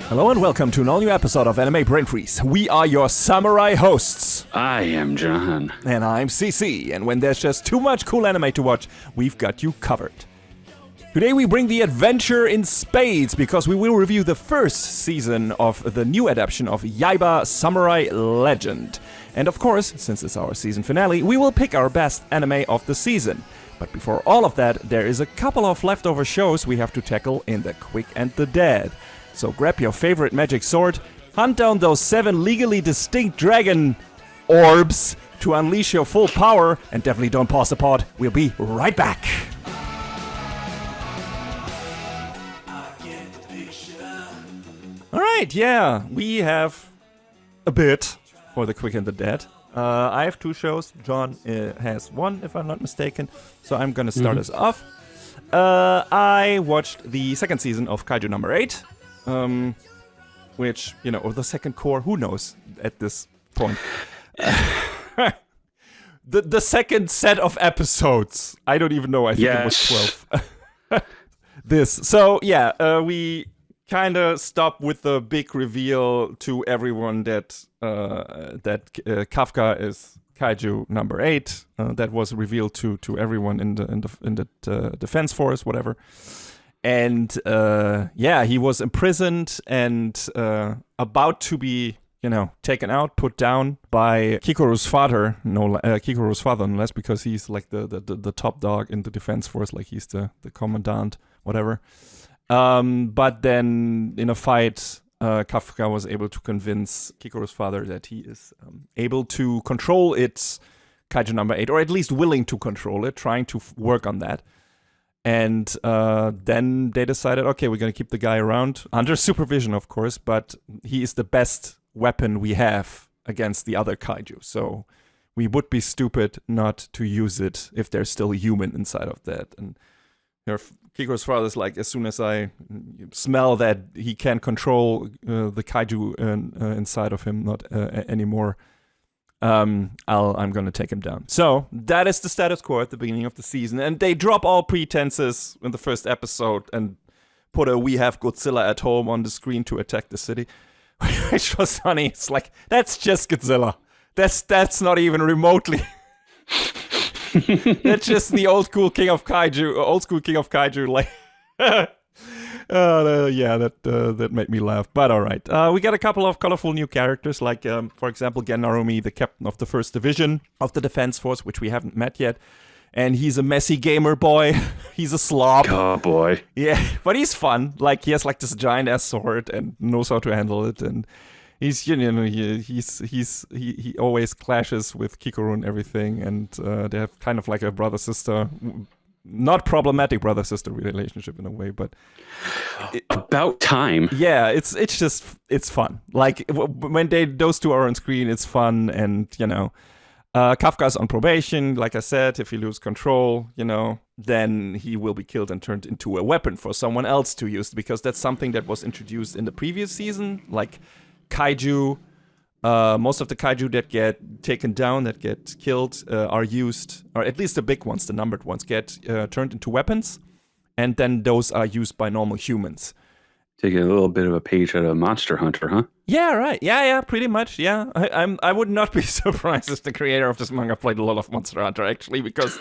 Hello and welcome to an all-new episode of Anime Brain Freeze. We are your samurai hosts. I am John. And I'm CC, and when there's just too much cool anime to watch, we've got you covered. Today we bring the adventure in spades, because we will review the first season of the new adaptation of Yaiba Samurai Legend. And of course, since it's our season finale, we will pick our best anime of the season. But before all of that, there is a couple of leftover shows we have to tackle in the Quick and the Dead. So grab your favorite magic sword, hunt down those 7 legally distinct dragon orbs to unleash your full power, and definitely don't pause the pod. We'll be right back. Alright, yeah, we have a bit for the Quick and the Dead. I have 2 shows. John has 1, if I'm not mistaken. So I'm gonna start us off. I watched the second season of Kaiju No. 8. Which, you know, or the second core, who knows at this point. The second set of episodes. I don't even know, I think it was 12. So, yeah, we kind of stopped with the big reveal to everyone that Kafka is Kaiju No. 8. That was revealed to everyone in the defense force, whatever. And he was imprisoned and about to be, taken out, put down by Kikoru's father, no less, because he's like the top dog in the defense force, like he's the commandant, whatever. But then in a fight, Kafka was able to convince Kikoru's father that he is able to control its Kaiju No. 8, or at least willing to control it, trying to work on that. And then they decided, okay, we're going to keep the guy around, under supervision, of course, but he is the best weapon we have against the other kaiju. So we would be stupid not to use it if there's still a human inside of that. And Kiko's father's like, as soon as I smell that he can't control the kaiju inside of him, not anymore, I'm gonna take him down. So that is the status quo at the beginning of the season, and they drop all pretenses in the first episode and put a "We have Godzilla at home" on the screen to attack the city, which was funny. It's like, that's just Godzilla. That's not even remotely. That's just the old school king of kaiju. Like, that made me laugh. But all right, we got a couple of colorful new characters, like for example, Gen Narumi, the captain of the 1st Division of the Defense Force, which we haven't met yet, and he's a messy gamer boy. He's a slob. Oh boy. Yeah, but he's fun. Like, he has like this giant ass sword and knows how to handle it, and he's he always clashes with Kikoru and everything, and they have kind of like a brother sister. Not problematic brother-sister relationship in a way, but about time. Yeah, it's fun. Like when those two are on screen, it's fun, and Kafka's on probation. Like I said, if he loses control, then he will be killed and turned into a weapon for someone else to use, because that's something that was introduced in the previous season. Like kaiju. Most of the kaiju that get taken down, that get killed, are used, or at least the big ones, the numbered ones, get turned into weapons, and then those are used by normal humans. Taking a little bit of a page out of Monster Hunter, huh? Yeah, right. Yeah, pretty much. Yeah, I would not be surprised if the creator of this manga played a lot of Monster Hunter, actually, because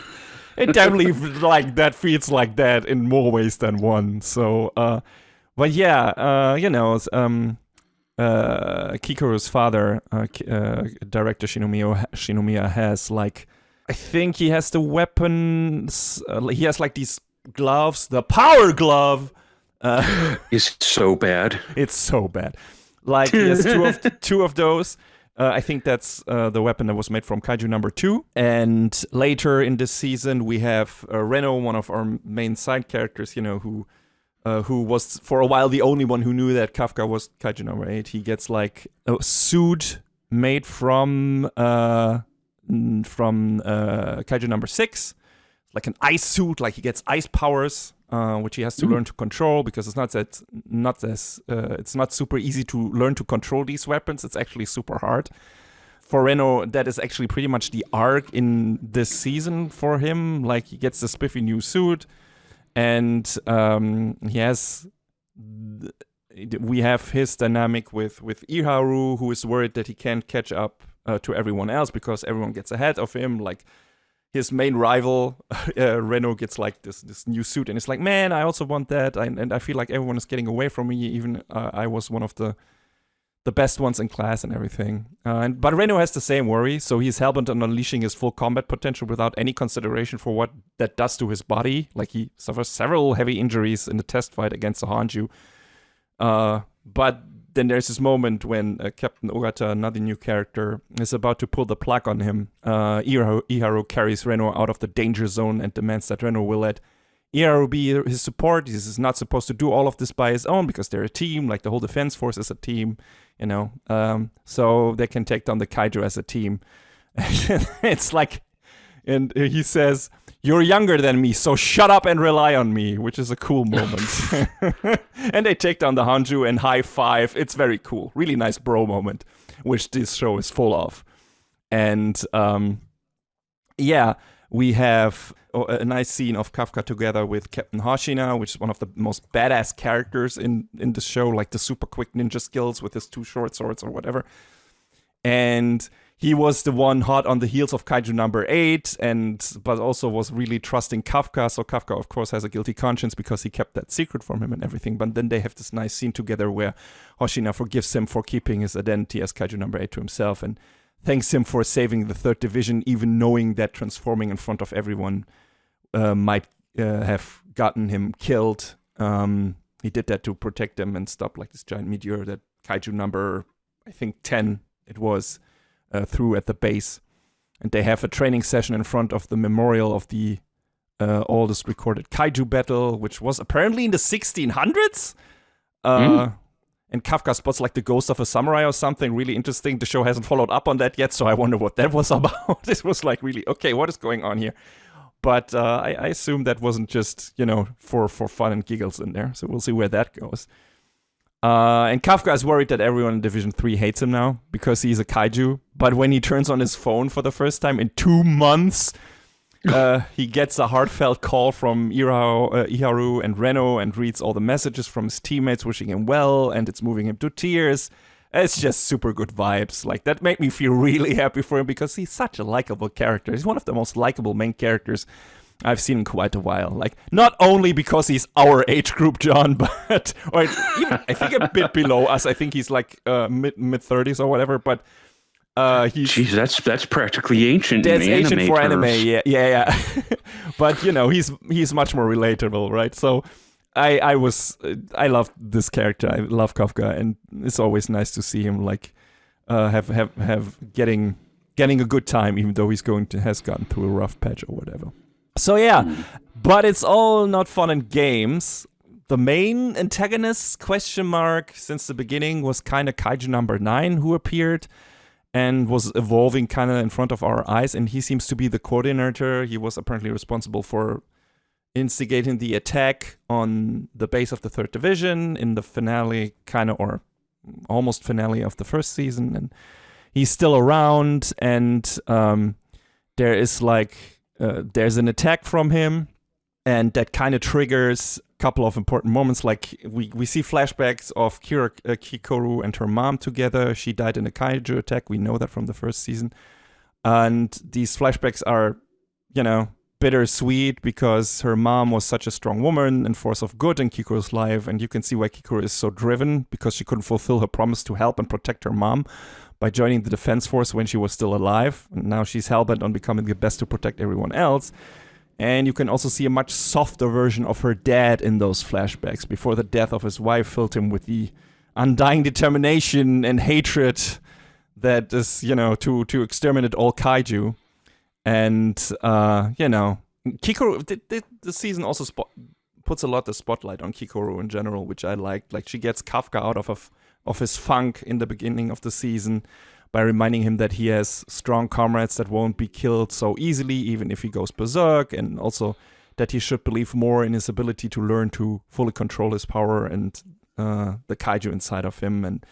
it definitely feels like that in more ways than one. So, but yeah, Kikoru's father, director Shinomiya, has like, I think he has the weapons. He has like these gloves, the power glove. It's so bad. It's so bad. Like, he has two of those. I think that's the weapon that was made from Kaiju No. 2. And later in this season, we have Reno, one of our main side characters, who was for a while the only one who knew that Kafka was Kaiju No. 8. He gets like a suit made from Kaiju No. 6, like an ice suit. Like, he gets ice powers, which he has to learn to control, because it's not super easy to learn to control these weapons. It's actually super hard. For Reno, that is actually pretty much the arc in this season for him. Like, he gets the spiffy new suit. And he has we have his dynamic with Iharu, who is worried that he can't catch up to everyone else because everyone gets ahead of him. Like his main rival, Reno, gets like this new suit, and it's like, man, I also want that, and I feel like everyone is getting away from me. Even I was one of the best ones in class and everything. But Reno has the same worry, so he's hellbent on unleashing his full combat potential without any consideration for what that does to his body. Like he suffers several heavy injuries in the test fight against the Hanju. But then there's this moment when Captain Ogata, another new character, is about to pull the plug on him. Iharu carries Reno out of the danger zone and demands that Reno will let Iharu be his support. He's not supposed to do all of this by his own because they're a team, like the whole defense force is a team, so they can take down the Kaiju as a team. It's like, and he says, "You're younger than me, so shut up and rely on me," which is a cool moment. And they take down the Hanju and high five. It's very cool. Really nice bro moment, which this show is full of. And we have a nice scene of Kafka together with Captain Hoshina, which is one of the most badass characters in the show, like the super quick ninja skills with his 2 short swords or whatever. And he was the one hot on the heels of Kaiju number 8, but also was really trusting Kafka. So Kafka, of course, has a guilty conscience because he kept that secret from him and everything. But then they have this nice scene together where Hoshina forgives him for keeping his identity as Kaiju number 8 to himself and thanks him for saving the 3rd Division, even knowing that transforming in front of everyone might have gotten him killed. He did that to protect them and stop like this giant meteor that Kaiju number, I think 10 it was, threw at the base. And they have a training session in front of the memorial of the oldest recorded Kaiju battle, which was apparently in the 1600s. And Kafka spots like the ghost of a samurai or something really interesting. The show hasn't followed up on that yet, so I wonder what that was about. This was like really, okay, what is going on here? But I assume that wasn't just, for fun and giggles in there. So we'll see where that goes. And Kafka is worried that everyone in Division 3 hates him now because he's a kaiju. But when he turns on his phone for the first time in 2 months, he gets a heartfelt call from Iharu and Reno and reads all the messages from his teammates wishing him well, and it's moving him to tears. It's just super good vibes. Like, that made me feel really happy for him because he's such a likable character. He's one of the most likable main characters I've seen in quite a while. Like, not only because he's our age group, John, but or even I think a bit below us. I think he's like mid 30s or whatever. But jeez, that's practically ancient. That's in ancient anime for terms. anime. Yeah. But he's much more relatable, right? So I love this character. I love Kafka, and it's always nice to see him like have getting a good time, even though has gotten through a rough patch or whatever. So yeah, but it's all not fun and games. The main antagonist, since the beginning, was kind of Kaiju number 9, who appeared and was evolving kind of in front of our eyes, and he seems to be the coordinator. He was apparently responsible for instigating the attack on the base of the 3rd Division in the finale, or almost finale of the first season, and he's still around, and there is there's an attack from him, and that kind of triggers a couple of important moments. Like we see flashbacks of Kikoru and her mom together. She died in a kaiju attack. We know that from the first season. And these flashbacks are, bittersweet because her mom was such a strong woman and force of good in Kikoru's life. And you can see why Kikoru is so driven, because she couldn't fulfill her promise to help and protect her mom by joining the defense force when she was still alive. And now she's hellbent on becoming the best to protect everyone else. And you can also see a much softer version of her dad in those flashbacks before the death of his wife filled him with the undying determination and hatred that is, to exterminate all kaiju. And, Kikoru, the season also puts a lot of spotlight on Kikoru in general, which I liked. Like, she gets Kafka out of his funk in the beginning of the season by reminding him that he has strong comrades that won't be killed so easily, even if he goes berserk, and also that he should believe more in his ability to learn to fully control his power and the kaiju inside of him. And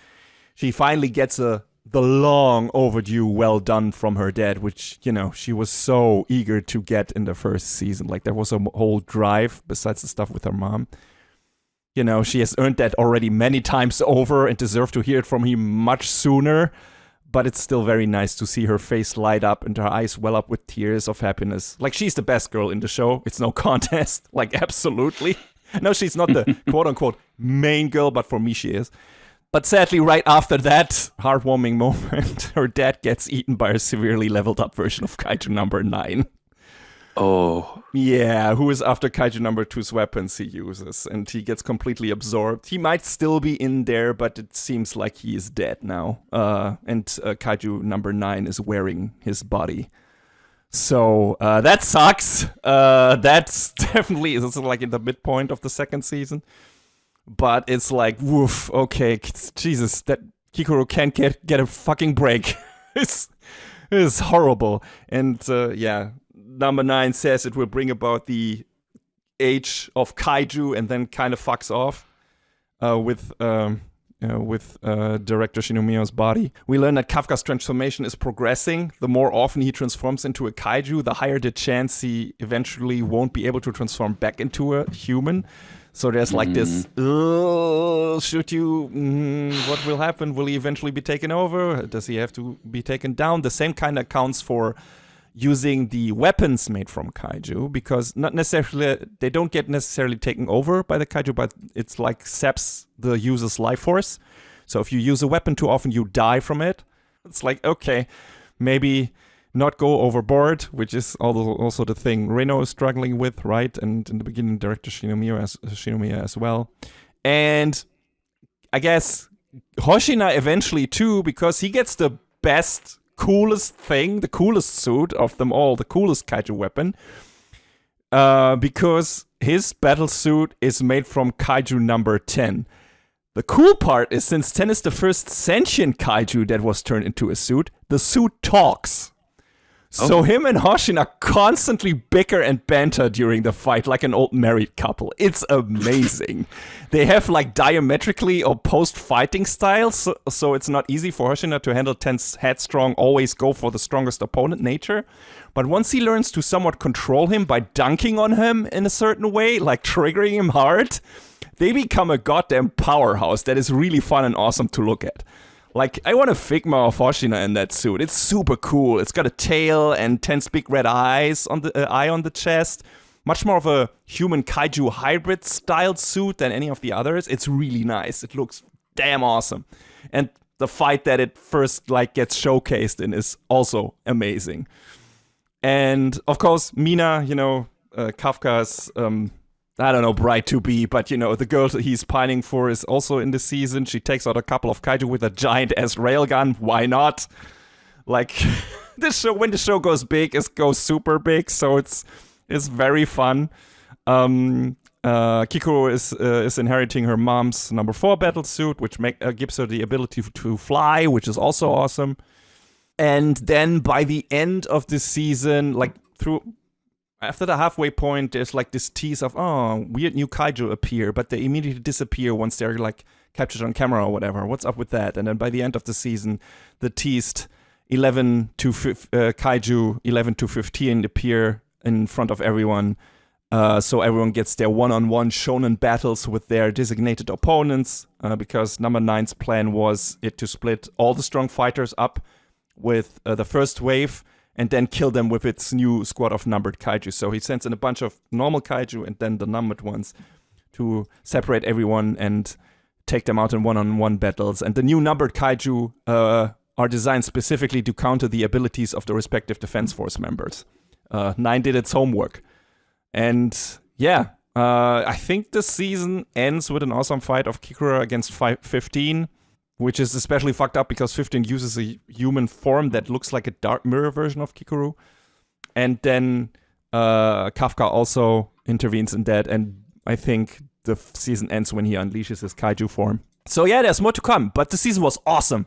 she finally gets the long overdue well done from her dad, which, she was so eager to get in the first season. Like, there was a whole drive besides the stuff with her mom. she has earned that already many times over and deserved to hear it from him much sooner. But it's still very nice to see her face light up and her eyes well up with tears of happiness. Like, she's the best girl in the show. It's no contest. Like, absolutely. No, she's not the quote-unquote main girl, but for me she is. But sadly, right after that heartwarming moment, her dad gets eaten by a severely leveled up version of Kaiju number 9. Oh. Yeah, who is after Kaiju number 2's weapons he uses, and he gets completely absorbed. He might still be in there, but it seems like he is dead now. And Kaiju number 9 is wearing his body. So that sucks. That's definitely is like in the midpoint of the second season. But it's like, woof, okay, Jesus, that Kikoro can't get a fucking break. It's horrible. And yeah, number 9 says it will bring about the age of Kaiju and then kind of fucks off with director Shinomiya's body. We learn that Kafka's transformation is progressing. The more often he transforms into a Kaiju, the higher the chance he eventually won't be able to transform back into a human. So there's like this, should you, what will happen? Will he eventually be taken over? Does he have to be taken down? The same kind of accounts for using the weapons made from Kaiju, because not necessarily, they don't get necessarily taken over by the Kaiju, but it's like saps the user's life force. So if you use a weapon too often, you die from it. It's like, okay, maybe not go overboard, which is also the thing Reno is struggling with, right? And in the beginning, director Shinomiya as well. And I guess Hoshina eventually too, because he gets the best, coolest thing, the coolest suit of them all, the coolest Kaiju weapon, because his battle suit is made from Kaiju number 10. The cool part is, since 10 is the first sentient Kaiju that was turned into a suit, the suit talks. So him and Hoshina constantly bicker and banter during the fight like an old married couple. It's amazing. They have like diametrically opposed fighting styles, so it's not easy for Hoshina to handle Ten's headstrong, always go for the strongest opponent nature. But once he learns to somewhat control him by dunking on him in a certain way, like triggering him hard, they become a goddamn powerhouse that is really fun and awesome to look at. Like, I want a Figma of Hoshina in that suit. It's super cool. It's got a tail and 10's big red eyes on the eye on the chest. Much more of a human kaiju hybrid styled suit than any of the others. It's really nice. It looks damn awesome. And the fight that it first like gets showcased in is also amazing. And of course, Mina, Kafka's I don't know, bride to be, but the girl he's pining for is also in the season. She takes out a couple of kaiju with a giant ass railgun. Why not? Like, this show, when the show goes big, it goes super big, so it's very fun. Kikoro is inheriting her mom's number 4 battle suit, which gives her the ability to fly, which is also awesome. And then by the end of the season, like after the halfway point, there's like this tease of, weird new kaiju appear, but they immediately disappear once they're like captured on camera or whatever. What's up with that? And then by the end of the season, the teased kaiju 11 to 15 appear in front of everyone. So everyone gets their one-on-one shonen battles with their designated opponents, because number 9's plan was it to split all the strong fighters up with the first wave, and then kill them with its new squad of numbered kaiju. So he sends in a bunch of normal kaiju and then the numbered ones to separate everyone and take them out in one-on-one battles. And the new numbered kaiju are designed specifically to counter the abilities of the respective defense force members. 9 did its homework. And yeah, I think the season ends with an awesome fight of Kikura against 15, which is especially fucked up because 15 uses a human form that looks like a dark mirror version of Kikuru. And then Kafka also intervenes in that, and I think the season ends when he unleashes his kaiju form. So yeah, there's more to come, but the season was awesome.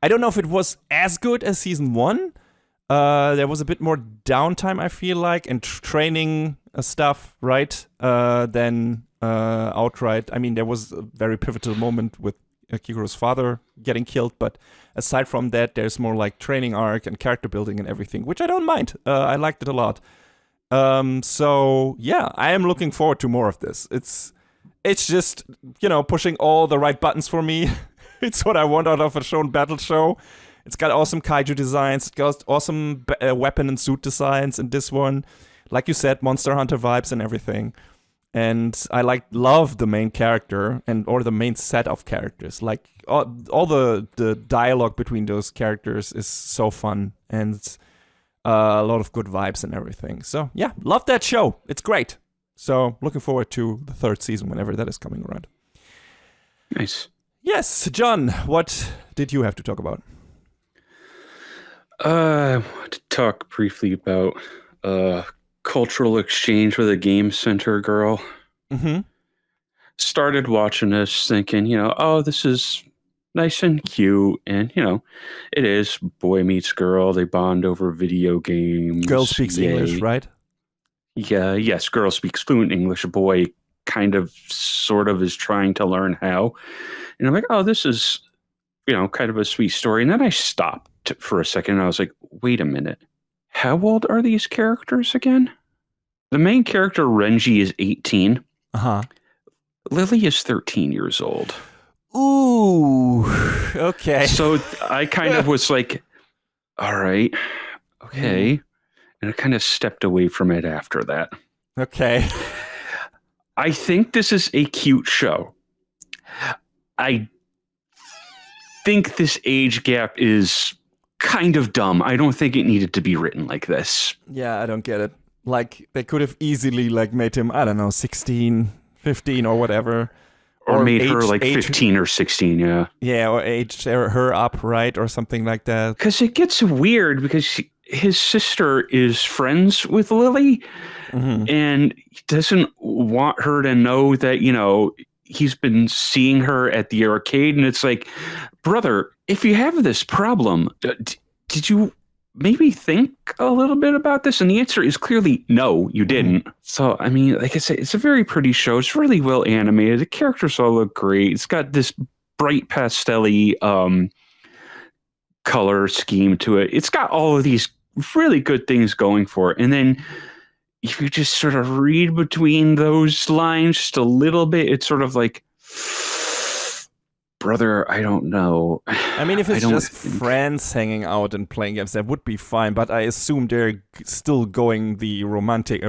I don't know if it was as good as season 1. There was a bit more downtime, I feel like, and training stuff, right? Than outright. I mean, there was a very pivotal moment with Kikuro's father getting killed, but aside from that, there's more like training arc and character building and everything, which I don't mind. I liked it a lot. So yeah, I am looking forward to more of this. it's just, pushing all the right buttons for me. It's what I want out of a shown battle show. It's got awesome kaiju designs. It's got awesome weapon and suit designs in this one. Like you said, Monster Hunter vibes and everything. And I love the main character or the main set of characters. Like all the dialogue between those characters is so fun and a lot of good vibes and everything. So yeah, love that show. It's great. So looking forward to the 3rd season whenever that is coming around. Nice. Yes, John, what did you have to talk about? I want to talk briefly about cultural exchange with a game center girl. Mm-hmm. Started watching this thinking, this is nice and cute. And, it is boy meets girl. They bond over video games. Girl speaks English, right? Yeah, yes, girl speaks fluent English. Boy kind of, sort of is trying to learn how. And I'm like, oh, this is, kind of a sweet story. And then I stopped for a second and I was like, wait a minute. How old are these characters again? The main character, Renji, is 18. Uh-huh. Lily is 13 years old. Ooh, okay. So I kind of was like, all right, okay. And I kind of stepped away from it after that. Okay. I think this is a cute show. I think this age gap is kind of dumb. I don't think it needed to be written like this. Yeah, I don't get it. Like, they could have easily, made him, I don't know, 16, 15 or whatever. Or made her, 15 or 16, yeah. Yeah, or aged her up, right? Or something like that. Because it gets weird because his sister is friends with Lily. Mm-hmm. And he doesn't want her to know that, he's been seeing her at the arcade. And it's like, brother, if you have this problem, did you maybe think a little bit about this? And the answer is clearly no, you didn't. So, I mean, like I said, it's a very pretty show. It's really well animated. The characters all look great. It's got this bright pastel-y color scheme to it. It's got all of these really good things going for it. And then if you just sort of read between those lines just a little bit, it's sort of like, brother, I don't know. I mean, if it's just friends hanging out and playing games, that would be fine. But I assume they're still going the romantic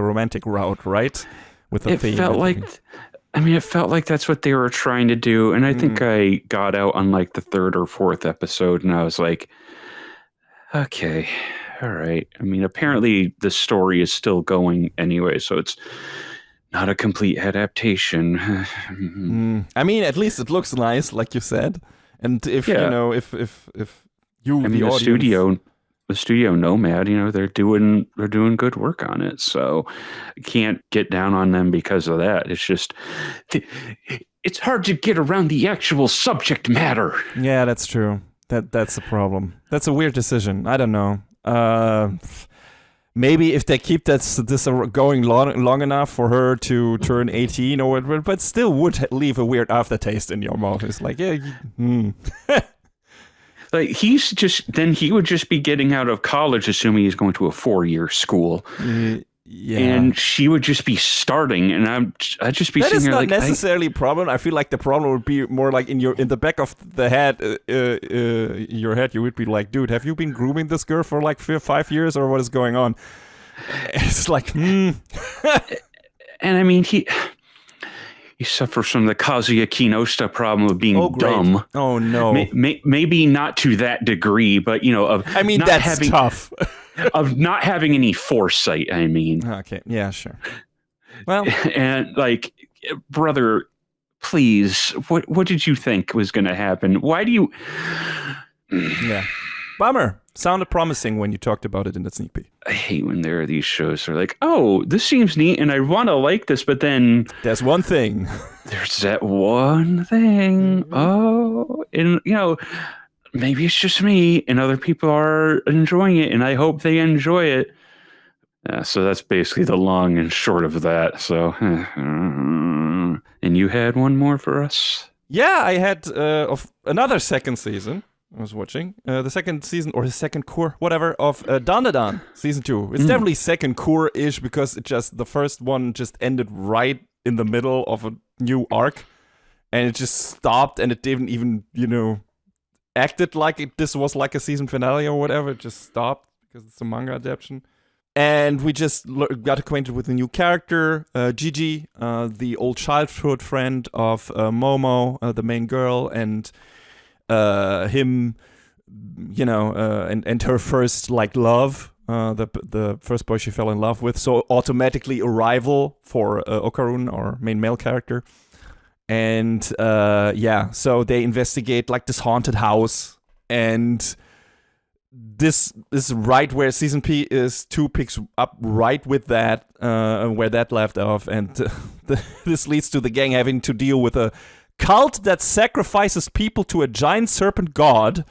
route, right? With the theme. It felt like that's what they were trying to do. And I think I got out on the 3rd or 4th episode, and I was like, okay, all right. I mean, apparently the story is still going anyway, so it's not a complete adaptation. I mean, at least it looks nice, like you said. And if you, the audience... the studio Nomad, they're doing good work on it. So I can't get down on them because of that. It's just it's hard to get around the actual subject matter. Yeah, that's true. That's a problem. That's a weird decision. I don't know. Maybe if they keep this going long enough for her to turn 18 or whatever, but still would leave a weird aftertaste in your mouth. It's like, Like he would just be getting out of college, assuming he's going to a 4-year school. Yeah. And she would just be starting, and I'd just be that sitting here like... That is not necessarily a problem. I feel like the problem would be more like in the back of the head, your head, you would be like, dude, have you been grooming this girl for 5 years, or what is going on? It's like, And I mean, he suffers from the Kazuya Kinoshita problem of being dumb. Oh, no. Maybe not to that degree, but, that's tough. Of not having any foresight, I mean. Okay, yeah, sure. Well. And, brother, please, what did you think was going to happen? Why do you... Yeah. Bummer. Sounded promising when you talked about it in the sneak peek. I hate when there are these shows that are like, oh, this seems neat and I want to like this, but then... There's one thing. There's that one thing. Oh, and, maybe it's just me and other people are enjoying it and I hope they enjoy it. So that's basically the long and short of that. So, and you had one more for us? Yeah, I had of another second season. I was watching the second season or the second core, whatever, of Dandadan season 2. It's definitely second core-ish because the first one just ended right in the middle of a new arc, and it just stopped, and it didn't even, acted like this was like a season finale or whatever. It just stopped because it's a manga adaptation. And we just got acquainted with a new character, Gigi, the old childhood friend of Momo, the main girl, and him, and her first love, the first boy she fell in love with. So automatically a rival for Okarun, our main male character. And so they investigate this haunted house, and this is right where season 2 picks up right with that, where that left off, and this leads to the gang having to deal with a cult that sacrifices people to a giant serpent god.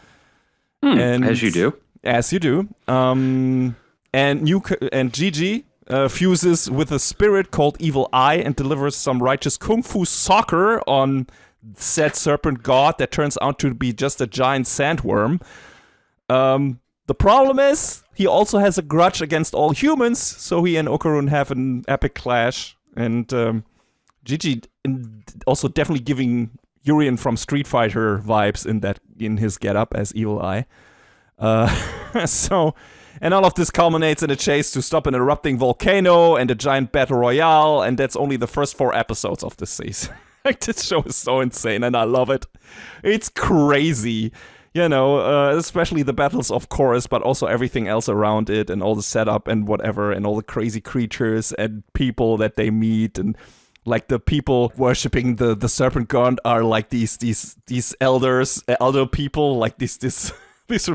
And as you do. And Gigi fuses with a spirit called Evil Eye and delivers some righteous kung fu soccer on said serpent god that turns out to be just a giant sandworm. The problem is he also has a grudge against all humans, so he and Okarun have an epic clash. And Gigi also definitely giving Urien from Street Fighter vibes in his getup as Evil Eye. And all of this culminates in a chase to stop an erupting volcano and a giant battle royale, and that's only the first 4 episodes of this season. This show is so insane, and I love it. It's crazy. Especially the battles, of course, but also everything else around it, and all the setup and whatever, and all the crazy creatures and people that they meet, and the people worshipping the serpent god are these elder people, these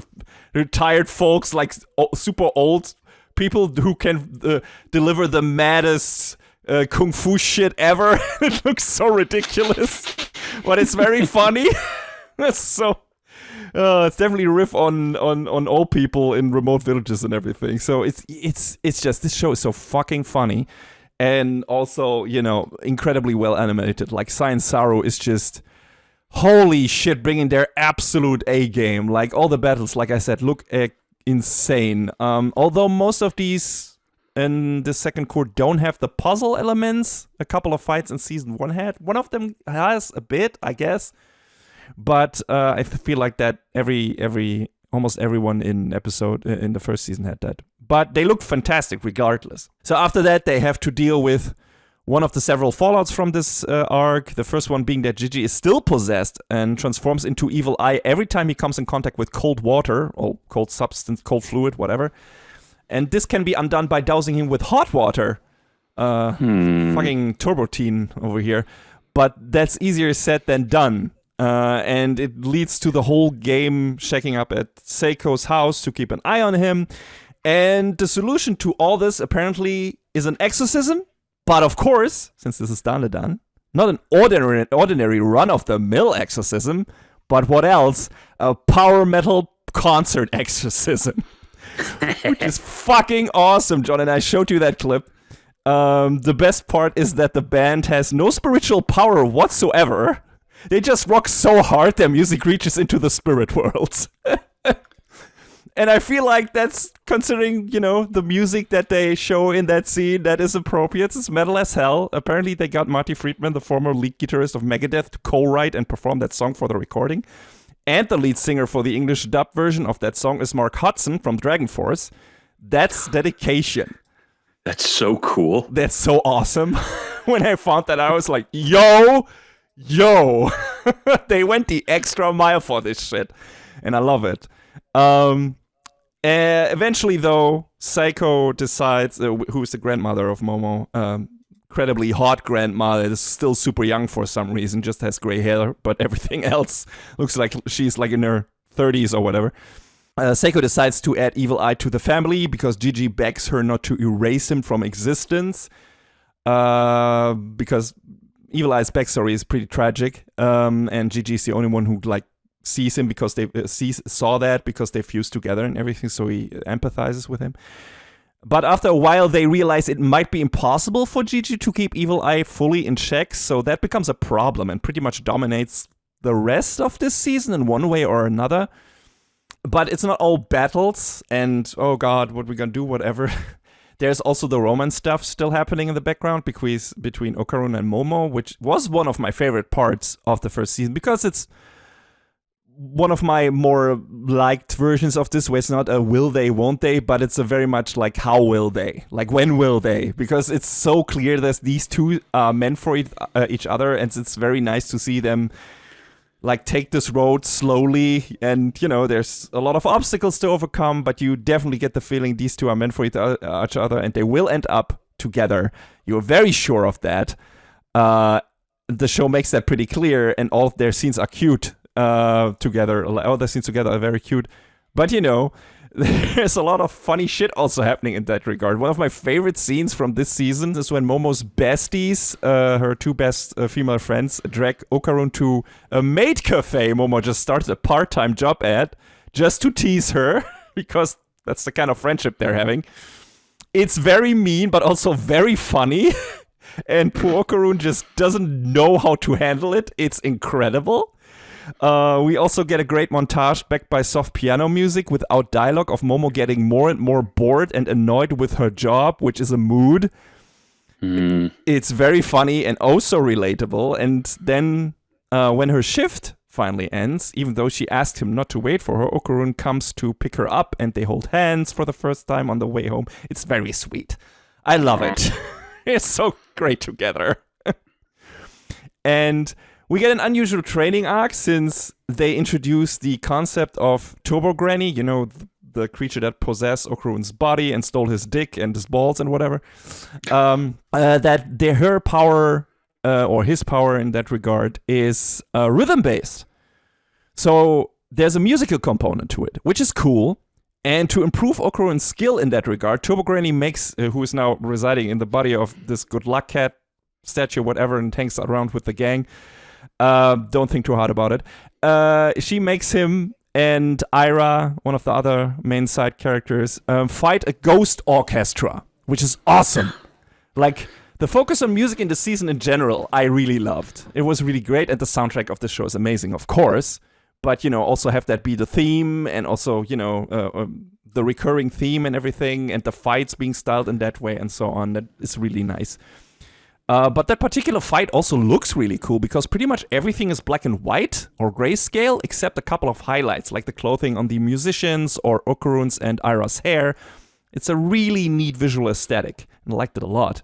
retired folks, super old people who can deliver the maddest kung fu shit ever. It looks so ridiculous, but it's very funny. It's definitely a riff on old people in remote villages and everything. So it's just, this show is so fucking funny, and also incredibly well animated. Science Saru is just holy shit, bringing their absolute A game. All the battles, like I said, look insane. Although most of these in the second core don't have the puzzle elements. A couple of fights in season 1 had. One of them has a bit, I guess. But I feel like that almost everyone in the first season had that. But they look fantastic regardless. So after that, they have to deal with one of the several fallouts from this arc. The first one being that Gigi is still possessed and transforms into Evil Eye every time he comes in contact with cold water or cold substance, cold fluid, whatever. And this can be undone by dousing him with hot water. Fucking turbotine over here. But that's easier said than done. And it leads to the whole game shaking up at Seiko's house to keep an eye on him. And the solution to all this apparently is an exorcism. But of course, since this is done, not an ordinary run-of-the-mill exorcism, but what else? A power metal concert exorcism. Which is fucking awesome, John, and I showed you that clip. The best part is that the band has no spiritual power whatsoever. They just rock so hard their music reaches into the spirit worlds. And I feel like that's, considering, the music that they show in that scene, that is appropriate. It's metal as hell. Apparently they got Marty Friedman, the former lead guitarist of Megadeth, to co-write and perform that song for the recording. And the lead singer for the English dub version of that song is Mark Hudson from Dragon Force. That's dedication. That's so cool. That's so awesome. When I found that, I was like, yo. They went the extra mile for this shit. And I love it. Eventually, though, Seiko decides, who's the grandmother of Momo, incredibly hot grandmother, is still super young for some reason, just has gray hair, but everything else looks like she's in her 30s or whatever. Seiko decides to add Evil Eye to the family because Gigi begs her not to erase him from existence, because Evil Eye's backstory is pretty tragic, and Gigi is the only one who sees him because they saw that because they fused together and everything, so he empathizes with him. But after a while, they realize it might be impossible for Gigi to keep Evil Eye fully in check, so that becomes a problem and pretty much dominates the rest of this season in one way or another. But it's not all battles and, oh god, what we gonna do, whatever. There's also the romance stuff still happening in the background between Okarun and Momo, which was one of my favorite parts of the first season because it's one of my more liked versions of this, where it's not a will they, won't they, but it's a very much like how will they, like when will they, because it's so clear that these two are meant for each other, and it's very nice to see them like take this road slowly, and there's a lot of obstacles to overcome, but you definitely get the feeling these two are meant for each other, and they will end up together. You're very sure of that. The show makes that pretty clear, and all of their scenes are cute together. All the scenes together are very cute, but there's a lot of funny shit also happening in that regard. One of my favorite scenes from this season is when Momo's besties, her two best female friends, drag Okarun to a maid cafe Momo just started a part-time job at, just to tease her, because that's the kind of friendship they're having. It's very mean, but also very funny, and poor Okarun just doesn't know how to handle it. It's incredible. We also get a great montage backed by soft piano music without dialogue of Momo getting more and more bored and annoyed with her job, which is a mood. It's very funny and also relatable. And then when her shift finally ends, even though she asked him not to wait for her, Okarun comes to pick her up and they hold hands for the first time on the way home. It's very sweet. I love it. It's so great together. And we get an unusual training arc since they introduce the concept of Turbo Granny, the creature that possessed Okarun's body and stole his dick and his balls and whatever. That her power, or his power in that regard, is rhythm-based. So there's a musical component to it, which is cool. And to improve Okarun's skill in that regard, Turbo Granny makes, who is now residing in the body of this good luck cat statue, whatever, and hangs around with the gang. Don't think too hard about it. She makes him and Ira, one of the other main side characters, fight a ghost orchestra, which is awesome. Like, the focus on music in the season in general, I really loved. It was really great, and the soundtrack of the show is amazing, of course. But, also have that be the theme, and also, the recurring theme and everything, and the fights being styled in that way, and so on. That is really nice. But that particular fight also looks really cool because pretty much everything is black and white or grayscale except a couple of highlights like the clothing on the musicians or Okarun's and Ira's hair. It's a really neat visual aesthetic and I liked it a lot.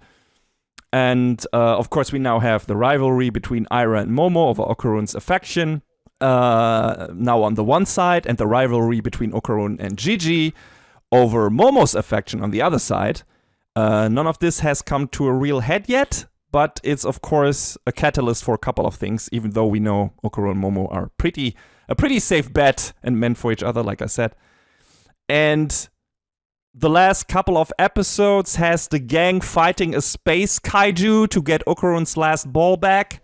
And of course we now have the rivalry between Ira and Momo over Okarun's affection now on the one side, and the rivalry between Okarun and Gigi over Momo's affection on the other side. None of this has come to a real head yet, but it's of course a catalyst for a couple of things, even though we know Okarun and Momo are a pretty safe bet and meant for each other, like I said. And the last couple of episodes has the gang fighting a space kaiju to get Okarun's last ball back.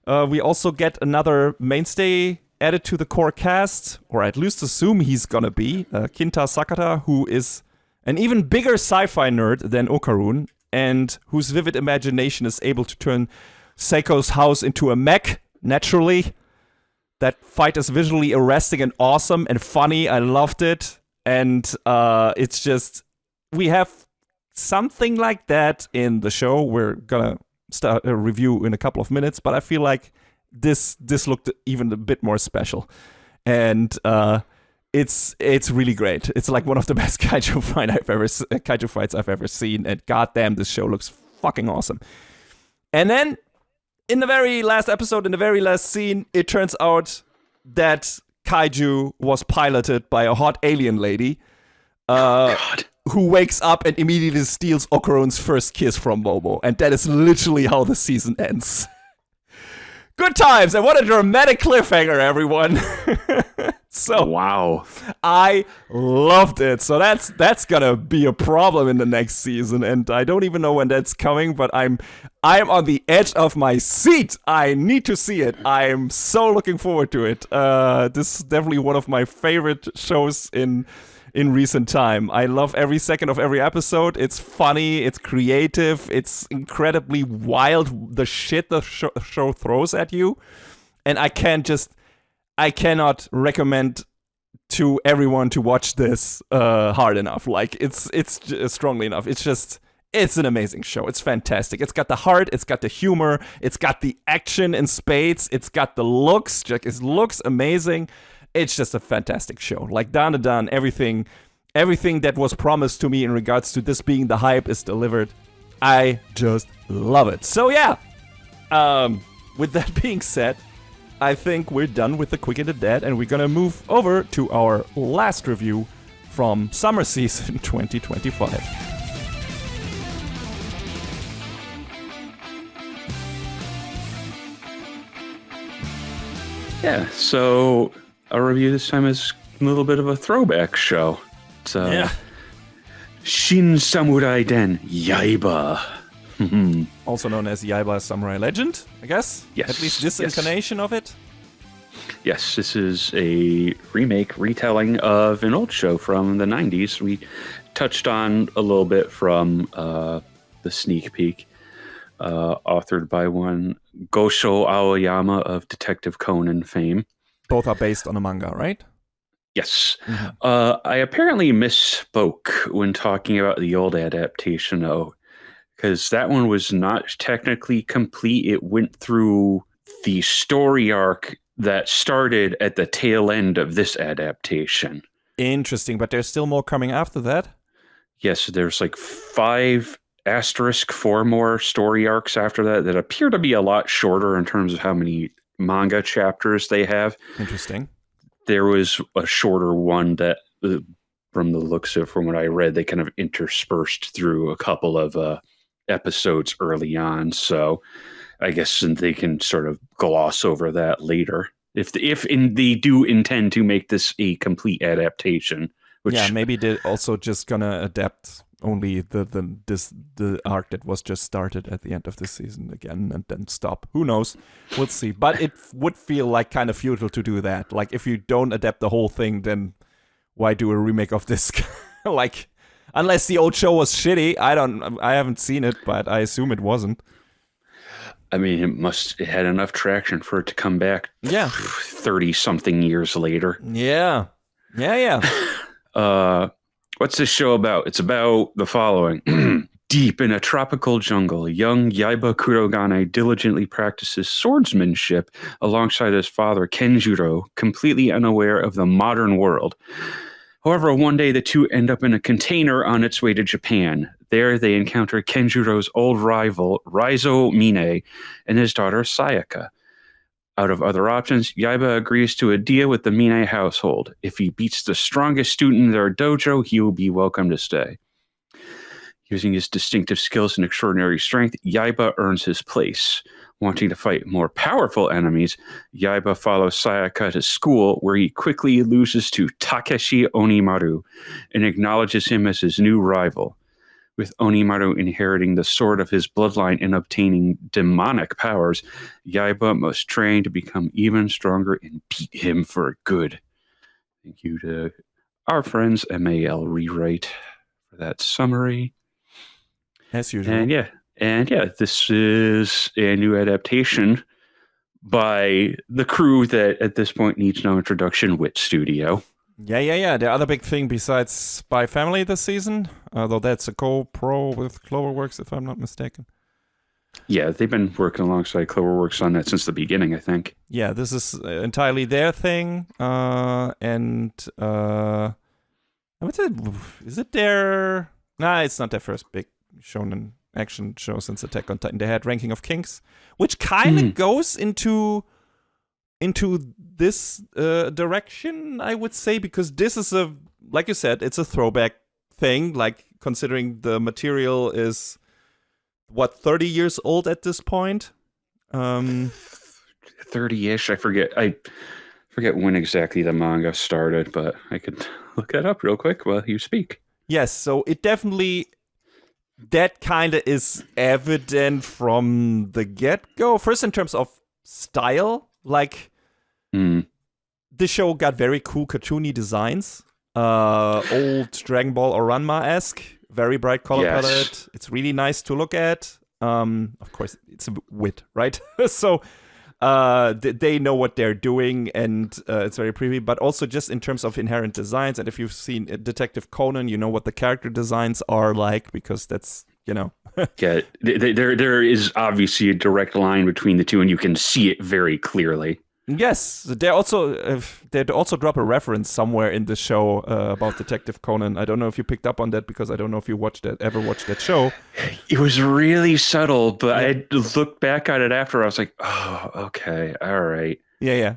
We also get another mainstay added to the core cast, or at least assume he's gonna be, Kinta Sakata, who is an even bigger sci-fi nerd than Okarun, and whose vivid imagination is able to turn Seiko's house into a mech, naturally. That fight is visually arresting and awesome and funny. I loved it. And it's just, we have something like that in the show. We're gonna start a review in a couple of minutes, but I feel like this looked even a bit more special. And it's really great. It's like one of the best kaiju fights I've ever seen, and goddamn, this show looks fucking awesome. And then, in the very last episode, in the very last scene, it turns out that kaiju was piloted by a hot alien lady, who wakes up and immediately steals Okarun's first kiss from Momo, and that is literally how the season ends. Good times, and what a dramatic cliffhanger, everyone. So wow, I loved it. So that's gonna be a problem in the next season, and I don't even know when that's coming. But I'm on the edge of my seat. I need to see it. I'm so looking forward to it. This is definitely one of my favorite shows in recent time. I love every second of every episode. It's funny, it's creative, it's incredibly wild, the shit the show throws at you. And I cannot recommend to everyone to watch this hard enough. Like it's strongly enough. It's an amazing show. It's fantastic. It's got the heart. It's got the humor. It's got the action in spades. It's got the looks. It looks amazing. It's just a fantastic show. Like down to down, everything that was promised to me in regards to this being the hype is delivered. I just love it. So yeah, with that being said, I think we're done with the Quick and the Dead, and we're gonna move over to our last review from summer season 2025. Yeah, so our review this time is a little bit of a throwback show. It's Shin Samurai Den Yaiba. Also known as Yaiba Samurai Legend, I guess? Yes. At least this incarnation of it? Yes, this is a retelling of an old show from the 90s. We touched on a little bit from the sneak peek, authored by one Gosho Aoyama of Detective Conan fame. Both are based on a manga, right? Yes. I apparently misspoke when talking about the old adaptation, though, because that one was not technically complete. It went through the story arc that started at the tail end of this adaptation. Interesting, but there's still more coming after that? Yes, there's like 4 more story arcs after that appear to be a lot shorter in terms of how many manga chapters they have. Interesting. There was a shorter one that, from the looks of from what I read, they kind of interspersed through a couple of episodes early on. So I guess they can sort of gloss over that later if they do intend to make this a complete adaptation. Which, yeah, maybe they're also just gonna adapt only the arc that was just started at the end of this season again and then stop. Who knows? We'll see. But it would feel like kind of futile to do that. Like if you don't adapt the whole thing, then why do a remake of this? Like, unless the old show was shitty. I haven't seen it, but I assume it wasn't. I mean, it had enough traction for it to come back. Yeah. 30-something years later. Yeah. What's this show about? It's about the following. Deep in a tropical jungle, young Yaiba Kurogane diligently practices swordsmanship alongside his father Kenjuro, completely unaware of the modern world. However, one day the two end up in a container on its way to Japan. There they encounter Kenjuro's old rival, Raizo Mine, and his daughter Sayaka. Out of other options, Yaiba agrees to a deal with the Mine household. If he beats the strongest student in their dojo, he will be welcome to stay. Using his distinctive skills and extraordinary strength, Yaiba earns his place. Wanting to fight more powerful enemies, Yaiba follows Sayaka to school, where he quickly loses to Takeshi Onimaru and acknowledges him as his new rival. With Onimaru inheriting the sword of his bloodline and obtaining demonic powers, Yaiba must train to become even stronger and beat him for good. Thank you to our friends MAL Rewrite for that summary. As usual. And yeah, this is a new adaptation by the crew that at this point needs no introduction, Wit Studio. Yeah. The other big thing besides Spy Family this season, although that's a co-pro with Cloverworks, if I'm not mistaken. Yeah, they've been working alongside Cloverworks on that since the beginning, I think. Yeah, this is entirely their thing. And what's it? Is it their? Nah, it's not their first big shonen action show since Attack on Titan. They had Ranking of Kings, which kind of goes into this direction, I would say, because this is like you said, it's a throwback thing, like considering the material is 30 years old at this point. 30-ish. I forget when exactly the manga started, but I could look that up real quick while you speak. Yes, so it definitely, that kind of is evident from the get-go. First, in terms of style, like the show got very cool cartoony designs, old Dragon Ball or Ranma-esque, very bright color palette. It's really nice to look at. Of course, it's a wit, right? So They know what they're doing, and it's very creepy. But also just in terms of inherent designs, and if you've seen Detective Conan, you know what the character designs are like, because that's, yeah, there is obviously a direct line between the two, and you can see it very clearly. Yes, they also drop a reference somewhere in the show about Detective Conan. I don't know if you picked up on that, because I don't know if you ever watched that show. It was really subtle, but I looked back at it after. I was like, oh, okay, all right. Yeah.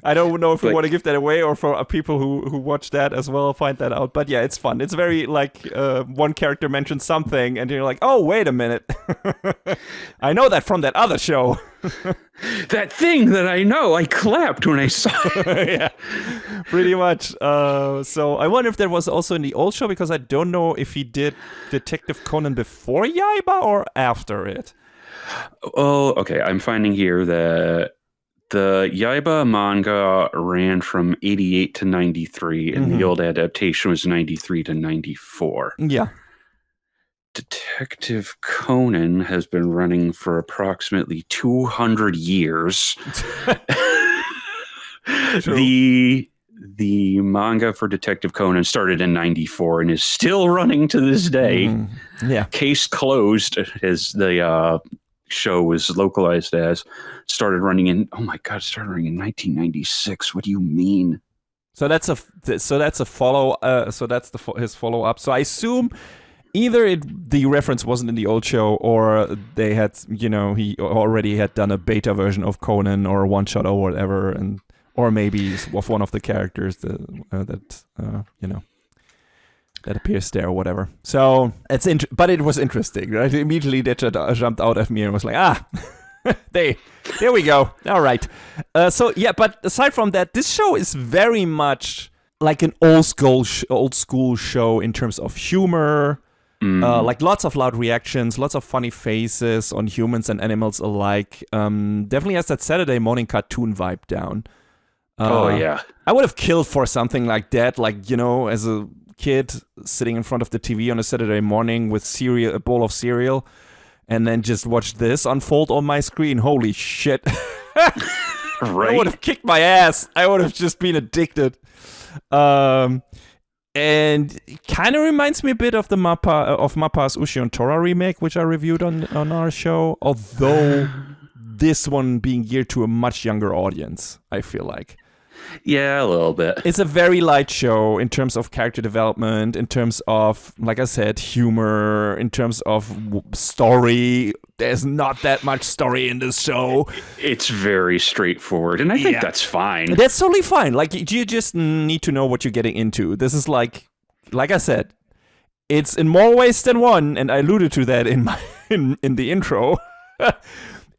I don't know if you want to give that away, or for people who watch that as well find that out. But yeah, it's fun. It's very like one character mentions something, and you're like, oh, wait a minute. I know that from that other show. That thing that I know, I clapped when I saw it. Yeah, pretty much. So I wonder if that was also in the old show, because I don't know if he did Detective Conan before Yaiba or after it. Oh, okay. I'm finding here that the Yaiba manga ran from 88 to 93, and the old adaptation was 93 to 94. Yeah. Detective Conan has been running for approximately 200 years. The manga for Detective Conan started in 94 and is still running to this day. Yeah. Case closed, as the show was localized as, started running in 1996. What do you mean? So that's a follow. So that's his follow up. So I assume either the reference wasn't in the old show, or they had, he already had done a beta version of Conan or a one shot or whatever, or maybe of one of the characters that appears there or whatever. So but it was interesting, right? Immediately that jumped out at me and was like, there we go. All right. But aside from that, this show is very much like an old school show in terms of humor. Like lots of loud reactions, lots of funny faces on humans and animals alike. Definitely has that Saturday morning cartoon vibe down. I would have killed for something like that, like, as a kid sitting in front of the TV on a Saturday morning with a bowl of cereal, and then just watch this unfold on my screen. Holy shit. Right? I would have kicked my ass. I would have just been addicted. And it kind of reminds me a bit of the Mappa's Ushi Tora remake, which I reviewed on our show, although this one being geared to a much younger audience, I feel like. Yeah, a little bit. It's a very light show in terms of character development, in terms of, like I said, humor, in terms of story. There's not that much story in this show. It's very straightforward, and I think that's fine. That's totally fine. Like, you just need to know what you're getting into. This is like I said, it's in more ways than one, and I alluded to that in the intro.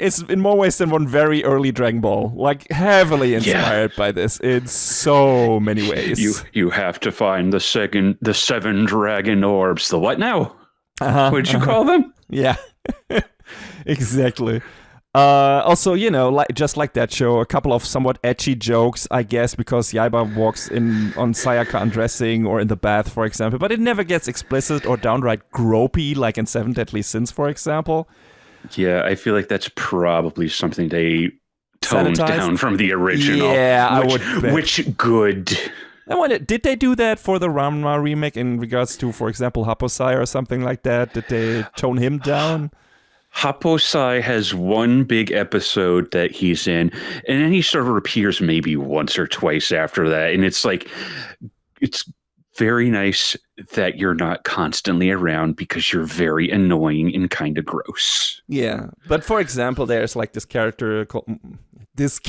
It's in more ways than one very early Dragon Ball, like heavily inspired by this in so many ways. You have to find the 7 dragon orbs. The what now? What'd you call them? Yeah, exactly. Also, just like that show, a couple of somewhat edgy jokes, I guess, because Yaiba walks in on Sayaka undressing or in the bath, for example, but it never gets explicit or downright gropey, like in Seven Deadly Sins, for example. Yeah, I feel like that's probably something they toned down from the original. Yeah, I would bet. Which good. I wonder, did they do that for the Ranma remake in regards to, for example, Happosai or something like that? Did they tone him down? Happosai has one big episode that he's in, and then he sort of appears maybe once or twice after that. And it's like, it's very nice that you're not constantly around because you're very annoying and kind of gross. Yeah, but for example, there's like this character called this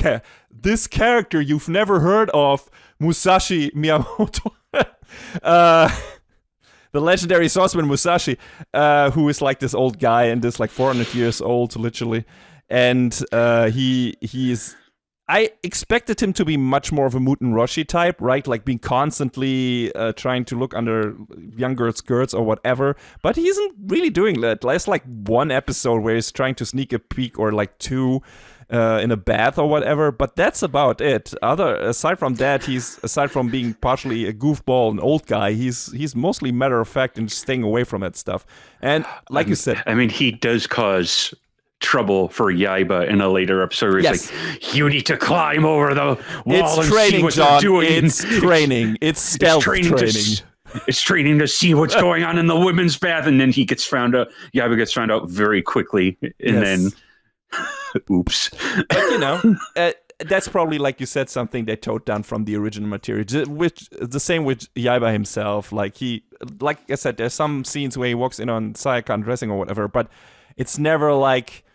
character you've never heard of, Musashi Miyamoto, the legendary swordsman Musashi, who is like this old guy and this like 400 years old, literally, and he's. I expected him to be much more of a Muten Roshi type, right? Like being constantly trying to look under young girls' skirts or whatever. But he isn't really doing that. There's like one episode where he's trying to sneak a peek or like two in a bath or whatever. But that's about it. Aside from that, aside from being partially a goofball, an old guy, he's mostly matter of fact and staying away from that stuff. And like you said, I mean, he does cause trouble for Yaiba in a later episode where he's like, you need to climb over the wall and see what they're doing. It's training. It's stealth training. It's training to see what's going on in the women's bath. And then Yaiba gets found out very quickly. And then, oops. But, that's probably, like you said, something they towed down from the original material. Which the same with Yaiba himself. Like I said, there's some scenes where he walks in on Sayaka undressing or whatever, but it's never like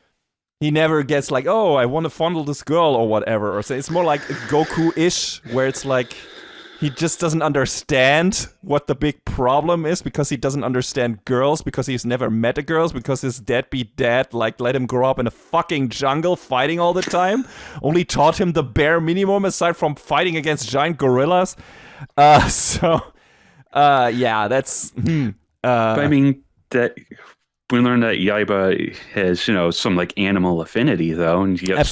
he never gets like, oh, I want to fondle this girl or whatever. Or so it's more like Goku-ish, where it's like he just doesn't understand what the big problem is because he doesn't understand girls, because he's never met a girl, because his deadbeat dad let him grow up in a fucking jungle fighting all the time. Only taught him the bare minimum aside from fighting against giant gorillas. That's. But I mean that. We learned that Yaiba has, some like animal affinity though, and he's got,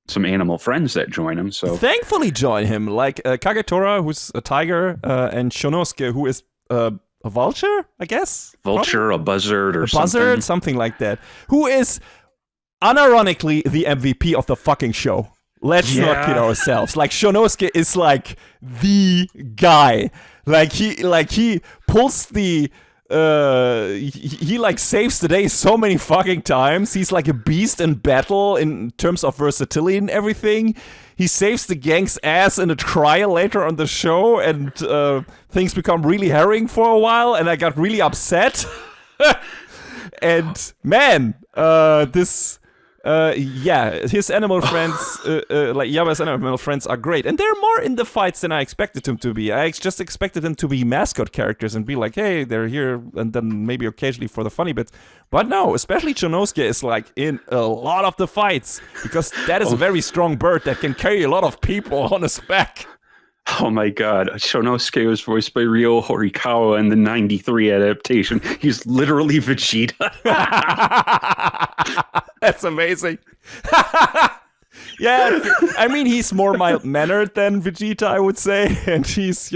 some animal friends that join him. So thankfully join him, like Kagetora, who's a tiger, and Shonosuke, who is a vulture, I guess. Vulture, probably? A buzzard, or something like that. Who is unironically the MVP of the fucking show. Let's not kid ourselves. Like Shonosuke is like the guy. Like he pulls the. He like saves the day so many fucking times. He's like a beast in battle in terms of versatility and everything. He saves the gang's ass in a trial later on the show, and things become really harrowing for a while, and I got really upset. And man, his animal friends, like Yaiba's animal friends, are great. And they're more in the fights than I expected them to be. I just expected them to be mascot characters and be like, hey, they're here, and then maybe occasionally for the funny bits. But no, especially Shonosuke is like in a lot of the fights, because that is a very strong bird that can carry a lot of people on his back. Oh my god, Shonosuke was voiced by Ryo Horikawa in the 93 adaptation. He's literally Vegeta. That's amazing. Yeah, I mean, he's more mild-mannered than Vegeta, I would say, and he's,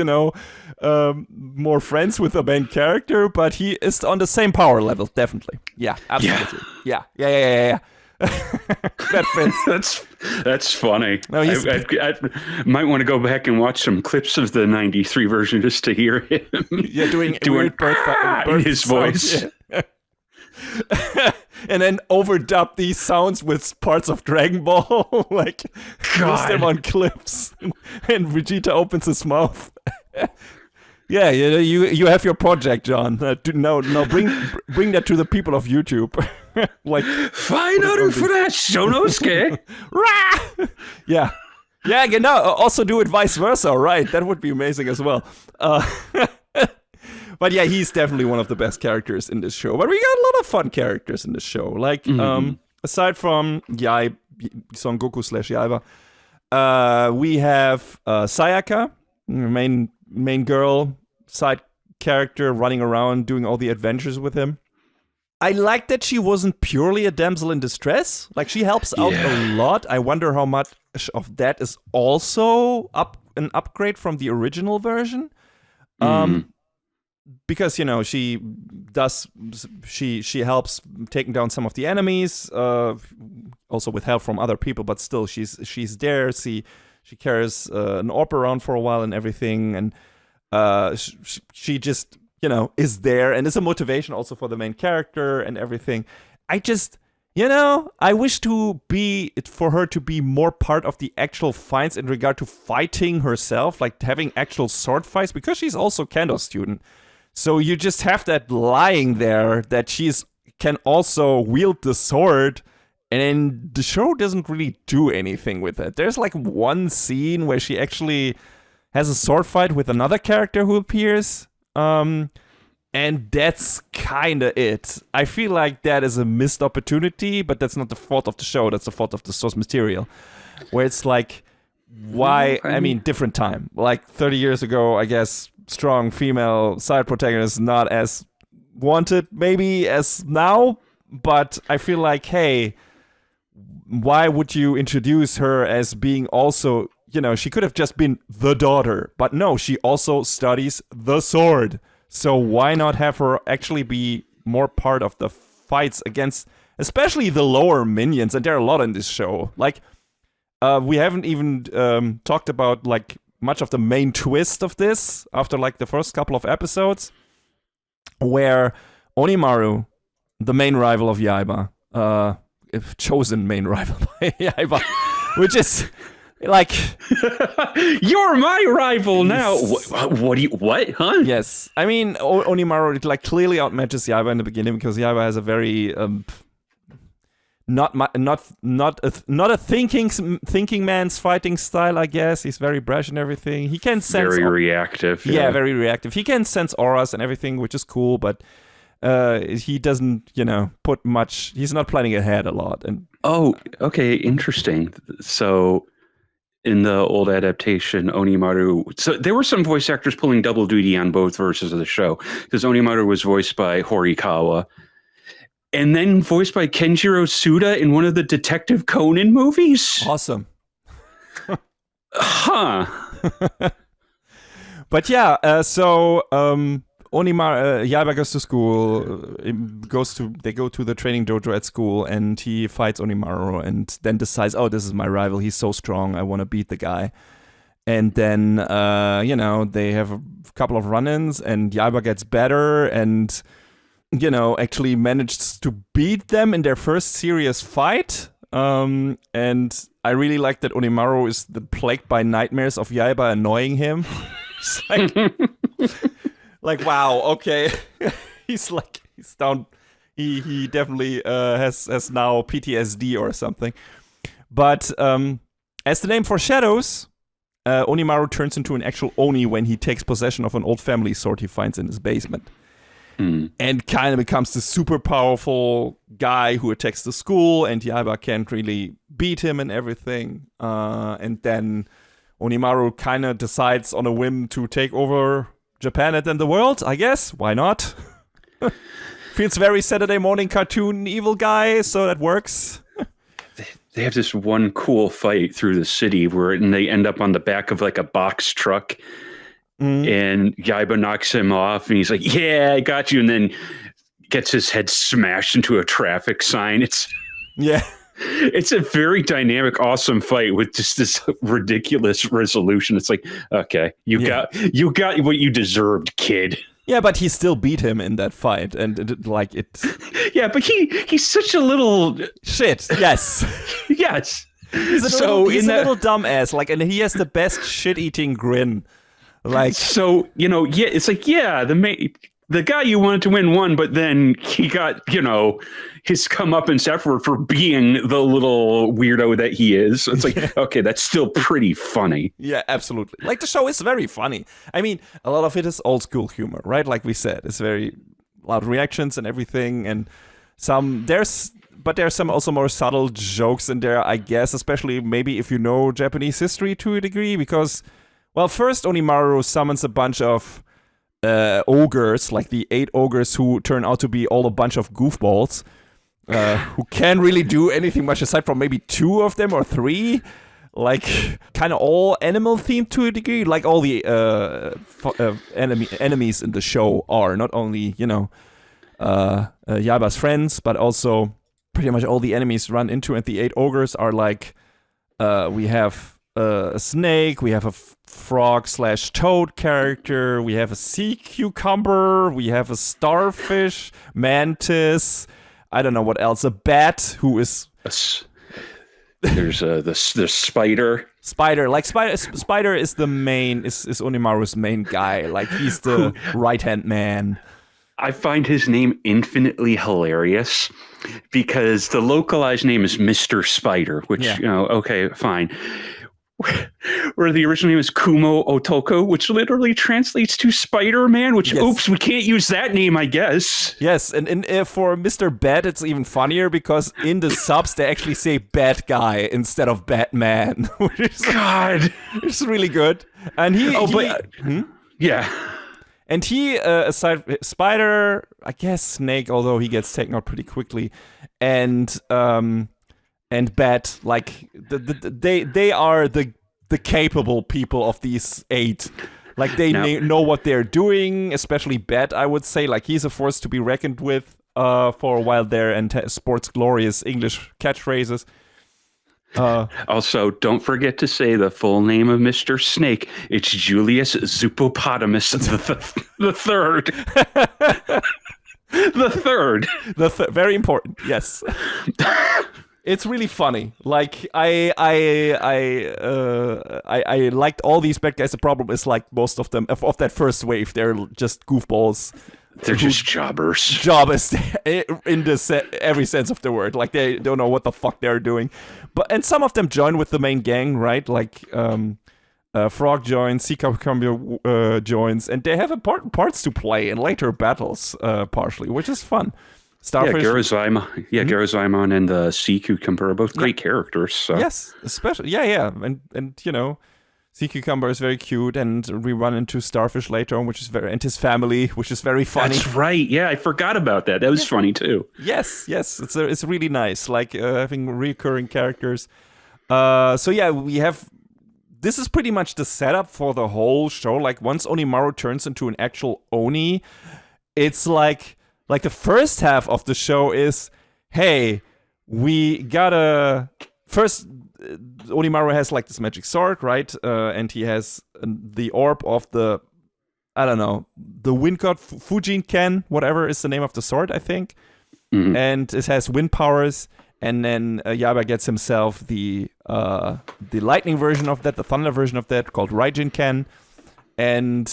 more friends with the main character, but he is on the same power level, definitely. Yeah, absolutely. Yeah. That fits. That's funny. No, I might want to go back and watch some clips of the 93 version just to hear him. Yeah, doing bird his voice. Yeah. And then overdub these sounds with parts of Dragon Ball, like use them on clips. And Vegeta opens his mouth. Yeah, you have your project, John. Bring that to the people of YouTube. Like, find out for that, Shonosuke. Yeah. Also do it vice versa, right? That would be amazing as well. But yeah, he's definitely one of the best characters in this show. But we got a lot of fun characters in this show. Like, aside from Son Goku / Yaiba, we have Sayaka, main girl, side character, running around doing all the adventures with him. I like that she wasn't purely a damsel in distress. Like, she helps out a lot. I wonder how much of that is also an upgrade from the original version. Because, she helps taking down some of the enemies, also with help from other people, but still she's there. She carries an orb around for a while and everything, and she just, is there, and is a motivation also for the main character and everything. I just, I wish for her to be more part of the actual fights in regard to fighting herself, like having actual sword fights, because she's also Kendo's student. So you just have that lying there that can also wield the sword, and then the show doesn't really do anything with it. There's like one scene where she actually has a sword fight with another character who appears, and that's kind of it. I feel like that is a missed opportunity, but that's not the fault of the show. That's the fault of the source material, where it's like, why? I mean, different time. Like 30 years ago, I guess, strong female side protagonist not as wanted maybe as now, but I feel like, hey, why would you introduce her as being also, she could have just been the daughter, but no, she also studies the sword. So why not have her actually be more part of the fights against especially the lower minions, and there are a lot in this show. Like, we haven't even talked about like much of the main twist of this after like the first couple of episodes, where Onimaru, the main rival of Yaiba, chosen main rival by Yaiba, which is like, you're my rival now. What? Huh? Yes, I mean Onimaru like clearly outmatches Yaiba in the beginning because Yaiba has a very not a thinking man's fighting style, I guess. He's very brash and everything. He can sense very reactive. Yeah, very reactive. He can sense auras and everything, which is cool, but he doesn't, put much. He's not planning ahead a lot. And okay, interesting. So in the old adaptation, Onimaru. So there were some voice actors pulling double duty on both versions of the show because Onimaru was voiced by Horikawa. And then voiced by Kenjiro Suda in one of the Detective Conan movies. Awesome. Huh. But yeah, so Onimaru, Yaiba goes to school, they go to the training dojo at school, and he fights Onimaru and then decides, oh, this is my rival, he's so strong, I want to beat the guy. And then, they have a couple of run-ins, and Yaiba gets better, and actually managed to beat them in their first serious fight. And I really like that Onimaru is plagued by nightmares of Yaiba annoying him. It's like, wow, okay. he's down. He definitely has now PTSD or something. But as the name foreshadows, Onimaru turns into an actual Oni when he takes possession of an old family sword he finds in his basement. And kind of becomes the super powerful guy who attacks the school, and Yaiba can't really beat him and everything. And then Onimaru kind of decides on a whim to take over Japan and then the world, I guess. Why not? Feels very Saturday morning cartoon evil guy, so that works. They have this one cool fight through the city and they end up on the back of like a box truck. And Yaiba knocks him off, and he's like, "Yeah, I got you," and then gets his head smashed into a traffic sign. It's a very dynamic, awesome fight with just this ridiculous resolution. It's like, okay, you got what you deserved, kid. Yeah, but he still beat him in that fight, and Yeah, but he's such a little shit. Yes, yes. He's a little dumbass. Like, and he has the best shit-eating grin. Like, so, it's like, yeah, the guy you wanted to win won, but then he got, his comeuppance effort for being the little weirdo that he is. So it's like, okay, that's still pretty funny. Yeah, absolutely. Like, the show is very funny. I mean, a lot of it is old school humor, right? Like we said, it's very loud reactions and everything, and there's some also more subtle jokes in there, I guess, especially maybe if you know Japanese history to a degree, because, well, first Onimaru summons a bunch of ogres, like the 8 ogres who turn out to be all a bunch of goofballs, who can't really do anything much aside from maybe 2 of them or 3, like kind of all animal themed to a degree, like all the enemies in the show are, not only, Yaiba's friends, but also pretty much all the enemies run into, and the 8 ogres are like, we have a snake, we have a frog/toad character, we have a sea cucumber, we have a starfish, mantis, I don't know what else, a bat who is... There's the spider. Spider is the main, is Onimaru's main guy, like he's the right-hand man. I find his name infinitely hilarious because the localized name is Mr. Spider, which, okay, fine. Where the original name is Kumo Otoko, which literally translates to Spider-Man, which, oops, we can't use that name, I guess. Yes, and for Mr. Bat, it's even funnier because in the subs, they actually say bad guy instead of Batman. Which is, God. It's really good. And yeah. And he, aside Spider, I guess Snake, although he gets taken out pretty quickly, and Bat, like they are the capable people of these 8. Like they know what they're doing, especially Bat, I would say. Like he's a force to be reckoned with. for a while there and sports glorious English catchphrases. Also, don't forget to say the full name of Mr. Snake. It's Julius Zoopopotamus the third. The third. Very important. Yes. It's really funny. Like I liked all these bad guys. The problem is like most of them of that first wave, they're just goofballs. They're just jobbers. Jobbers in every sense of the word. Like they don't know what the fuck they're doing. And some of them join with the main gang, right? Like Frog joins, Sea Cucumber joins, and they have important parts to play in later battles, partially, which is fun. Starfish. Garazaimon and the Sea Cucumber are both great characters. So. Yes, especially and you know, Sea Cucumber is very cute, and we run into Starfish later on, and his family, which is very funny. That's right. Yeah, I forgot about that. That was funny too. Yes, it's really nice, like having recurring characters. So yeah, we have. This is pretty much the setup for the whole show. Like once Onimaru turns into an actual Oni, it's like the first half of the show is, hey, we gotta first. Onimaru has like this magic sword, right? And he has the orb of the, I don't know, the wind god Fujinken, whatever is the name of the sword, I think. Mm-hmm. And it has wind powers. And then Yaiba gets himself the lightning version of that, the thunder version of that, called Raijinken. And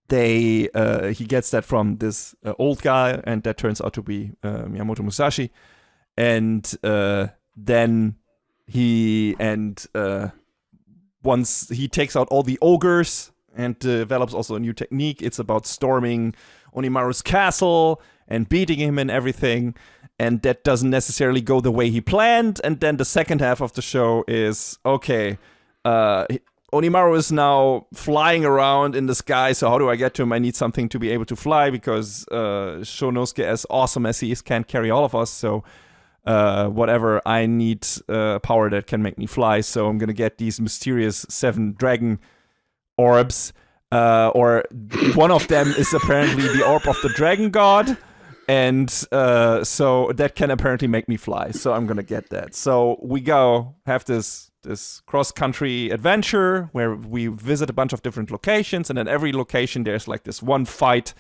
he gets that from this old guy, and that turns out to be Miyamoto Musashi. And then once he takes out all the ogres and develops also a new technique, it's about storming Onimaru's castle and beating him and everything. And that doesn't necessarily go the way he planned. And then the second half of the show is, okay, Onimaru is now flying around in the sky, so how do I get to him? I need something to be able to fly, because Shonosuke, as awesome as he is, can't carry all of us, so whatever, I need power that can make me fly, so I'm gonna get these mysterious 7 dragon orbs, or one of them is apparently the orb of the dragon god, and so that can apparently make me fly, so I'm gonna get that. So we go have this cross-country adventure where we visit a bunch of different locations, and in every location there's like this one fight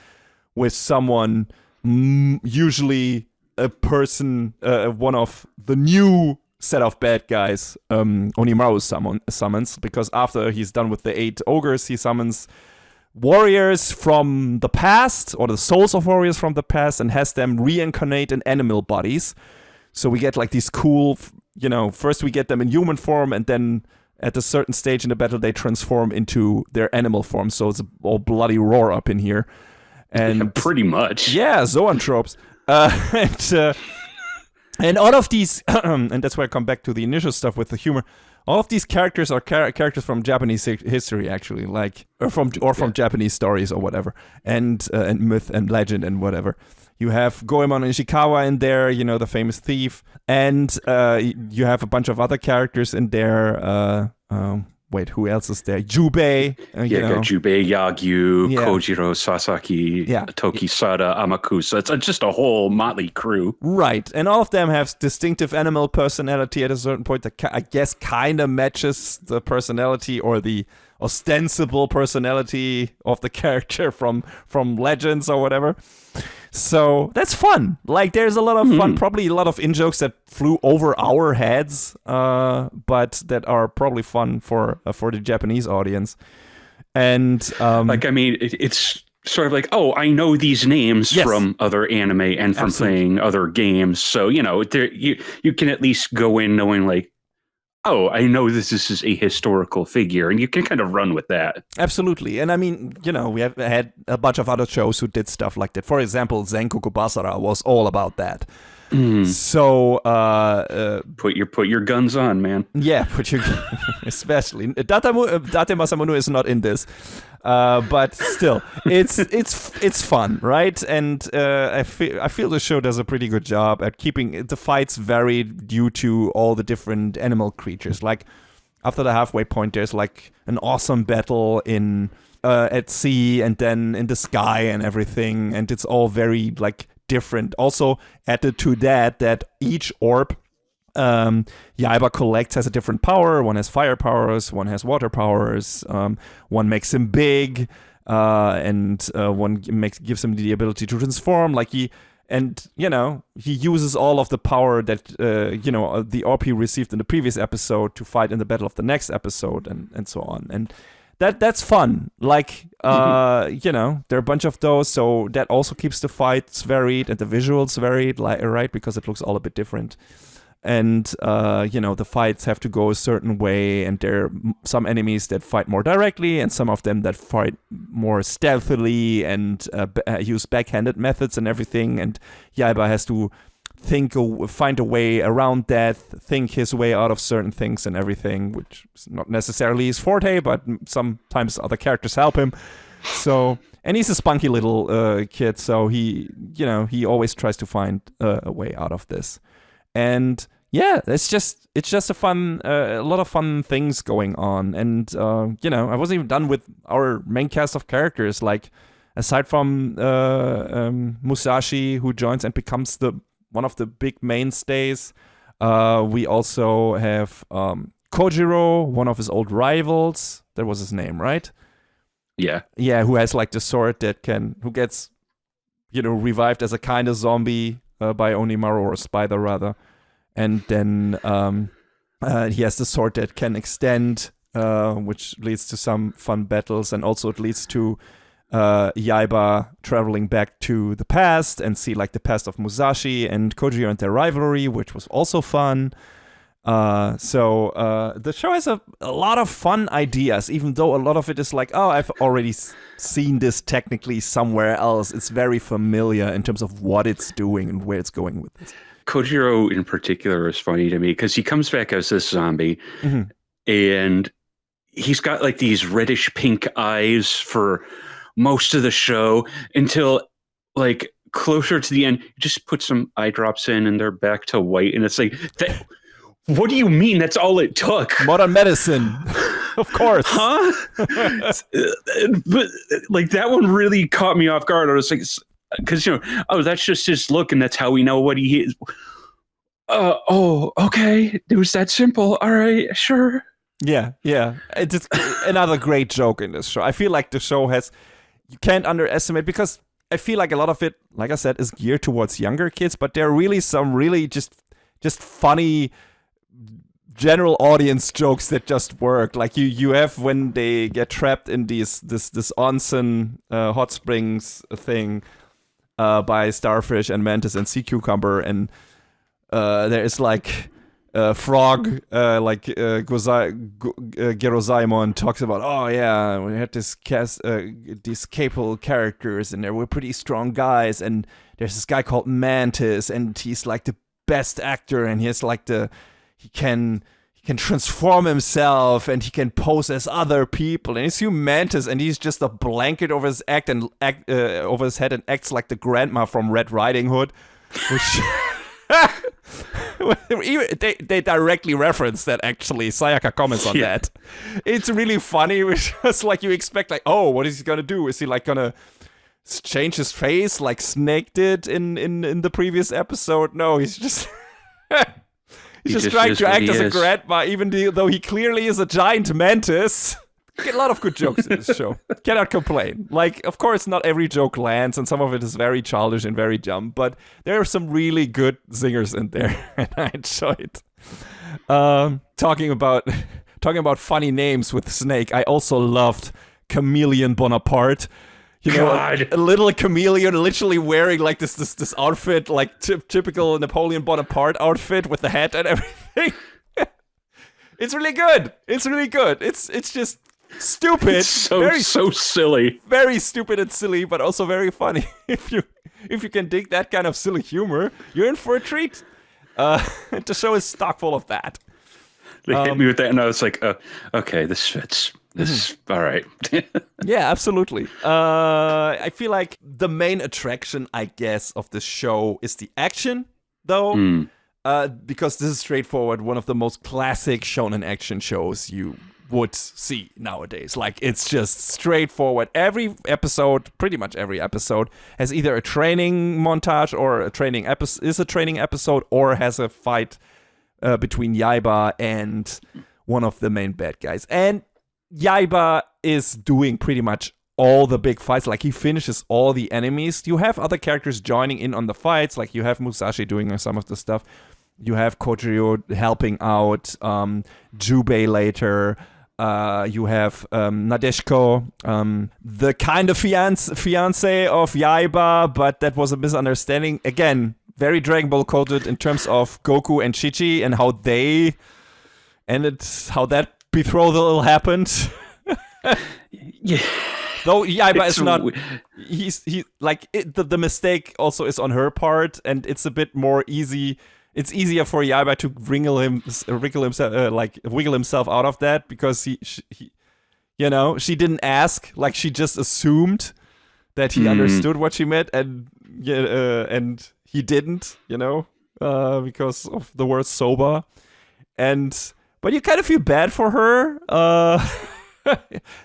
with someone, usually a person, one of the new set of bad guys Onimaru summons, because after he's done with the 8 ogres, he summons warriors from the past, or the souls of warriors from the past, and has them reincarnate in animal bodies. So we get like these cool, you know, first we get them in human form, and then at a certain stage in the battle they transform into their animal form. So it's all bloody roar up in here. And yeah, pretty much. Yeah, zoantropes. And all of these, and that's where I come back to the initial stuff with the humor. All of these characters are characters from Japanese history, actually, like or from Japanese stories or whatever, and myth and legend and whatever. You have Goemon Ishikawa in there, you know, the famous thief, and you have a bunch of other characters in there. Wait, who else is there? Jubei. Got Jubei, Yagyu, Kojiro, Sasaki, Tokisada, Amakusa. It's just a whole motley crew. Right, and all of them have distinctive animal personality at a certain point that I guess kind of matches the personality or the ostensible personality of the character from Legends or whatever. So that's fun. Like, there's a lot of fun, probably a lot of in-jokes that flew over our heads, but that are probably fun for the Japanese audience. And it's sort of like, oh, I know these names from other anime and from playing other games. So, you know, you can at least go in knowing, like, oh, I know this is a historical figure, and you can kind of run with that. Absolutely. And I mean, you know, we have had a bunch of other shows who did stuff like that. For example, Zenkoku Basara was all about that. So put your guns on, man. Yeah, especially Date Masamune is not in this, but still, it's fun, right? And I feel the show does a pretty good job at keeping the fights varied due to all the different animal creatures. Like after the halfway point, there's like an awesome battle in at sea and then in the sky and everything, and it's all very like different. Also added to that each orb Yaiba collects has a different power. One has fire powers, one has water powers. One makes him big, and one gives him the ability to transform. He uses all of the power that the orb he received in the previous episode to fight in the battle of the next episode, and so on. And that's fun. There are a bunch of those, so that also keeps the fights varied and the visuals varied, right? Because it looks all a bit different. And, the fights have to go a certain way, and there are some enemies that fight more directly, and some of them that fight more stealthily and use backhanded methods and everything. And Yaiba has to find a way around that, think his way out of certain things and everything, which is not necessarily his forte, but sometimes other characters help him. So, and he's a spunky little kid, so he always tries to find a way out of this. And yeah, it's just a lot of fun things going on. And I wasn't even done with our main cast of characters. Aside from Musashi, who joins and becomes one of the big mainstays, we also have Kojiro, one of his old rivals. That was his name, right? Yeah. Yeah, who has the sword who gets revived as a kind of zombie by Onimaru, or Spider rather. And then he has the sword that can extend, which leads to some fun battles, and also it leads to Yaiba traveling back to the past and see the past of Musashi and Kojiro and their rivalry, which was also fun. So the show has a lot of fun ideas, even though a lot of it is I've already seen this technically somewhere else. It's very familiar in terms of what it's doing and where it's going with it. Kojiro in particular is funny to me because he comes back as this zombie, and he's got these reddish pink eyes for most of the show until closer to the end. You just put some eye drops in and they're back to white, and it's that. What do you mean? That's all it took? Modern medicine, of course. Huh? But that one really caught me off guard. I was because that's just his look, and that's how we know what he is. Okay, it was that simple. All right, sure. Yeah. It's another great joke in this show. I feel like the show you can't underestimate, because I feel like a lot of it, like I said, is geared towards younger kids, but there are really some really just funny general audience jokes that just work. You have when they get trapped in this onsen hot springs thing by starfish and mantis and sea cucumber, and there is frog Gerozaimon talks about, oh yeah, we had this cast these capable characters, and they were pretty strong guys, and there's this guy called Mantis, and he's the best actor, and he has he can transform himself, and he can pose as other people, and you Mantis, and he's just a blanket over his over his head, and acts like the grandma from Red Riding Hood, which they directly reference that. Actually, Sayaka comments on that. It's really funny. It's just you expect oh, what is he gonna do? Is he gonna change his face like Snake did in the previous episode? No, he's just he's just trying to act as a grandma, even though he clearly is a giant mantis. Get a lot of good jokes in this show. Cannot complain. Of course, not every joke lands, and some of it is very childish and very dumb, but there are some really good zingers in there, and I enjoy it. Talking about funny names with Snake, I also loved Chameleon Bonaparte. A little chameleon literally wearing this outfit, typical Napoleon Bonaparte outfit with the hat and everything. It's really good. It's just stupid. It's so silly. Very stupid and silly, but also very funny. If you can dig that kind of silly humor, you're in for a treat. The show is stock full of that. They hit me with that, and I was okay, this fits. This is all right. Yeah, absolutely. I feel like the main attraction, I guess, of the show is the action, though, because this is straightforward, one of the most classic shonen action shows you would see nowadays. Like, it's just straightforward. Every episode, pretty much every episode, has either a training montage or a training episode, or has a fight between Yaiba and one of the main bad guys. And Yaiba is doing pretty much all the big fights. Like, he finishes all the enemies. You have other characters joining in on the fights. Like, you have Musashi doing some of the stuff. You have Kojiro helping out, Jubei later. You have Nadeshiko, the kind of fiance of Yaiba, but that was a misunderstanding. Again, very Dragon Ball coded in terms of Goku and Chichi and how they ended, how that betrothal happened. Yeah. Though Yaiba is not, the mistake also is on her part, and it's a bit more easy. It's easier for Yaiba to wiggle himself out of that, because he she didn't ask, like, she just assumed that he understood what she meant, and he didn't, because of the word soba, but you kind of feel bad for her,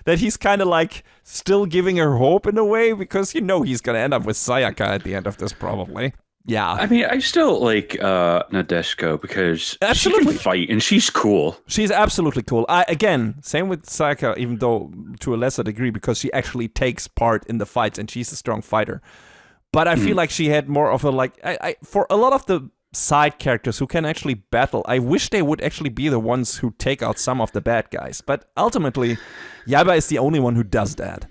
that he's kind of like still giving her hope in a way, because he's gonna end up with Sayaka at the end of this probably. Yeah. I mean, I still like Nadeshiko because she can fight and she's cool. She's absolutely cool. Again, same with Sayaka, even though to a lesser degree, because she actually takes part in the fights and she's a strong fighter. But I feel like she had more of a, for a lot of the side characters who can actually battle, I wish they would actually be the ones who take out some of the bad guys. But ultimately, Yaiba is the only one who does that.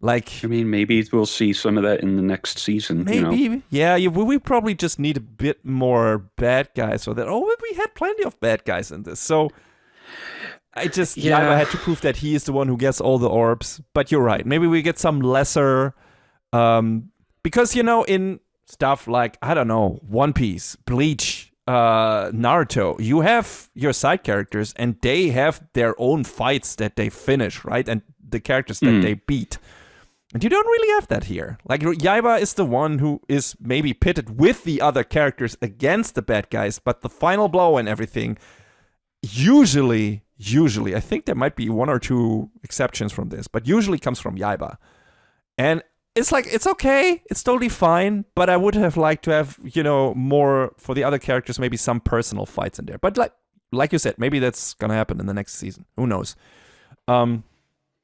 Like, I mean, maybe we'll see some of that in the next season. Maybe, yeah. We probably just need a bit more bad guys for that. Oh, we had plenty of bad guys in this, so Yaiba had to prove that he is the one who gets all the orbs. But you're right. Maybe we get some lesser, because in stuff like, I don't know, One Piece, Bleach, Naruto, you have your side characters, and they have their own fights that they finish, right? And the characters that they beat. And you don't really have that here. Like, Yaiba is the one who is maybe pitted with the other characters against the bad guys, but the final blow and everything, usually, I think there might be one or two exceptions from this, but usually comes from Yaiba. And it's like, it's okay, it's totally fine, but I would have liked to have, more for the other characters, maybe some personal fights in there. But like you said, maybe that's gonna happen in the next season. Who knows?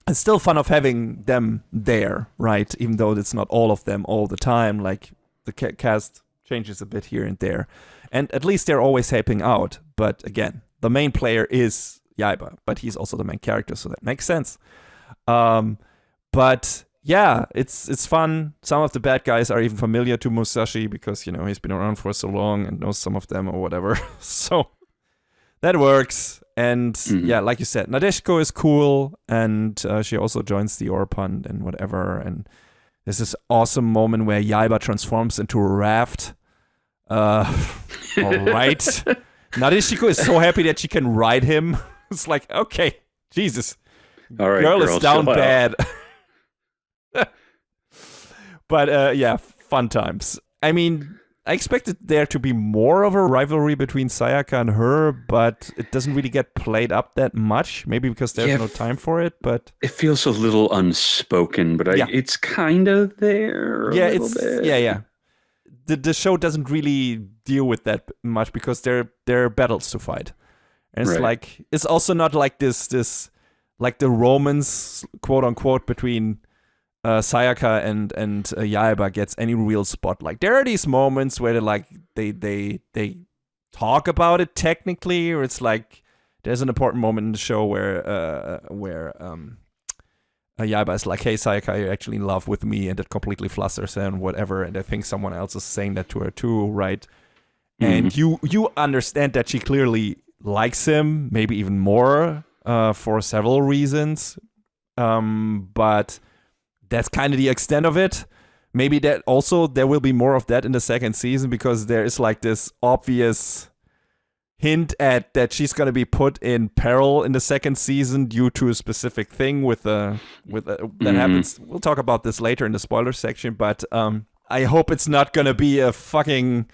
It's still fun of having them there, right? Even though it's not all of them all the time. Like, the cast changes a bit here and there. And at least they're always helping out. But again, the main player is Yaiba, but he's also the main character, so that makes sense. But yeah, it's fun. Some of the bad guys are even familiar to Musashi because, he's been around for so long and knows some of them or whatever. So that works. And yeah, like you said, Nadeshiko is cool, and she also joins the Orb Hunt and whatever. And there's this awesome moment where Yaiba transforms into a raft. All right. Nadeshiko is so happy that she can ride him. It's like, okay, Jesus. All right, girl is down bad. But yeah, fun times. I mean, I expected there to be more of a rivalry between Sayaka and her, but it doesn't really get played up that much. Maybe because there's no time for it, but it feels a little unspoken. But it's kind of there. A little bit. Yeah. The show doesn't really deal with that much because there are battles to fight, and it's like, it's also not like this like the romance, quote unquote, between Sayaka and Yaiba gets any real spotlight. There are these moments where they talk about it technically, or it's like there's an important moment in the show where Yaiba is like, "Hey Sayaka, you're actually in love with me," and it completely flusters her and whatever. And I think someone else is saying that to her too, right? And you understand that she clearly likes him, maybe even more, for several reasons. But that's kind of the extent of it. Maybe that also there will be more of that in the second season, because there is like this obvious hint at that she's going to be put in peril in the second season due to a specific thing that happens. We'll talk about this later in the spoiler section, but I hope it's not going to be a fucking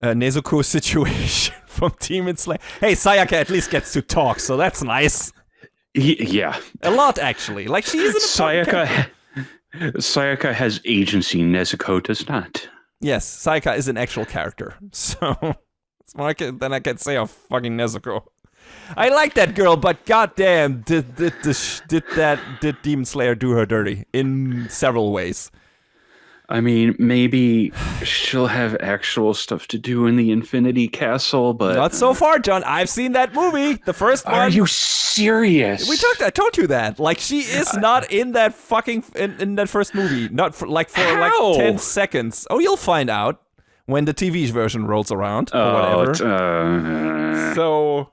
Nezuko situation from Demon Slayer. Hey, Sayaka at least gets to talk, so that's nice. Yeah. A lot, actually. Like, she is an important character. Sayaka has agency, Nezuko does not. Yes, Sayaka is an actual character. So, it's more than I can say of fucking Nezuko. I like that girl, but goddamn, did Demon Slayer do her dirty in several ways? I mean, maybe she'll have actual stuff to do in the Infinity Castle, but not so far, John. I've seen that movie, the first one. Are you serious? I told you that. Like, she is not in that fucking in that first movie. Not for like 10 seconds. Oh, you'll find out when the TV version rolls around or whatever. So,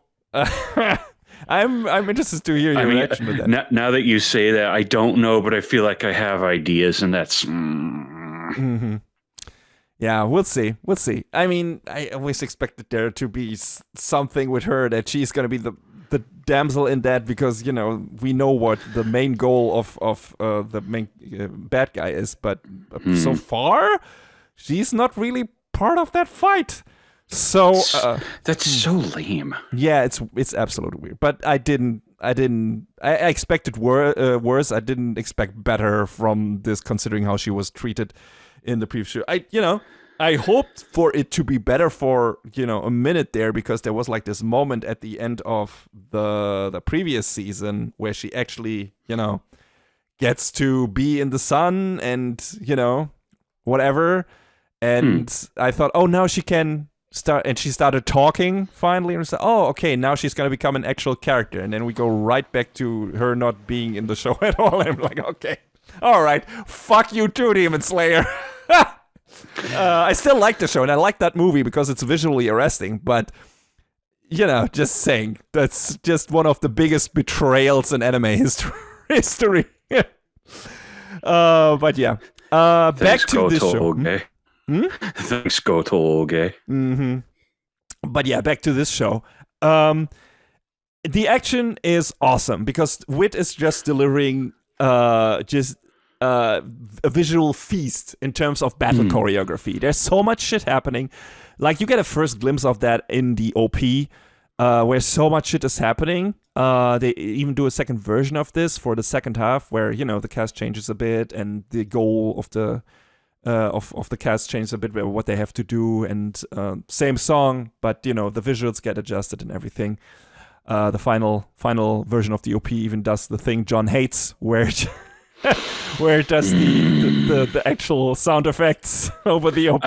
I'm interested to hear your reaction to that. Now that you say that, I don't know, but I feel like I have ideas, and that's. Mm-hmm. Yeah, we'll see. I mean, I always expected there to be something with her, that she's gonna be the damsel in that, because we know what the main goal of the main bad guy is, but so far she's not really part of that fight. So that's so lame. Yeah, it's absolutely weird. But I expected worse. I didn't expect better from this, considering how she was treated in the previous show. I hoped for it to be better for a minute there, because there was like this moment at the end of the previous season where she actually gets to be in the sun and whatever. And I thought, oh, now she can start, and she started talking finally, and said, oh, okay, now she's gonna become an actual character. And then we go right back to her not being in the show at all. And I'm like, okay, all right, fuck you too, Demon Slayer. I still like the show, and I like that movie because it's visually arresting, but just saying, that's just one of the biggest betrayals in anime history. But yeah, back to this show. Okay. Thanks, Gotoge. Mm-hmm. But yeah, back to this show. The action is awesome because Wit is just delivering a visual feast in terms of battle choreography. There's so much shit happening. Like, you get a first glimpse of that in the OP, where so much shit is happening. They even do a second version of this for the second half, where the cast changes a bit, and the goal of the cast changes a bit, what they have to do, and same song, but the visuals get adjusted and everything. The final version of the OP even does the thing John hates, where it does the actual sound effects over the OP.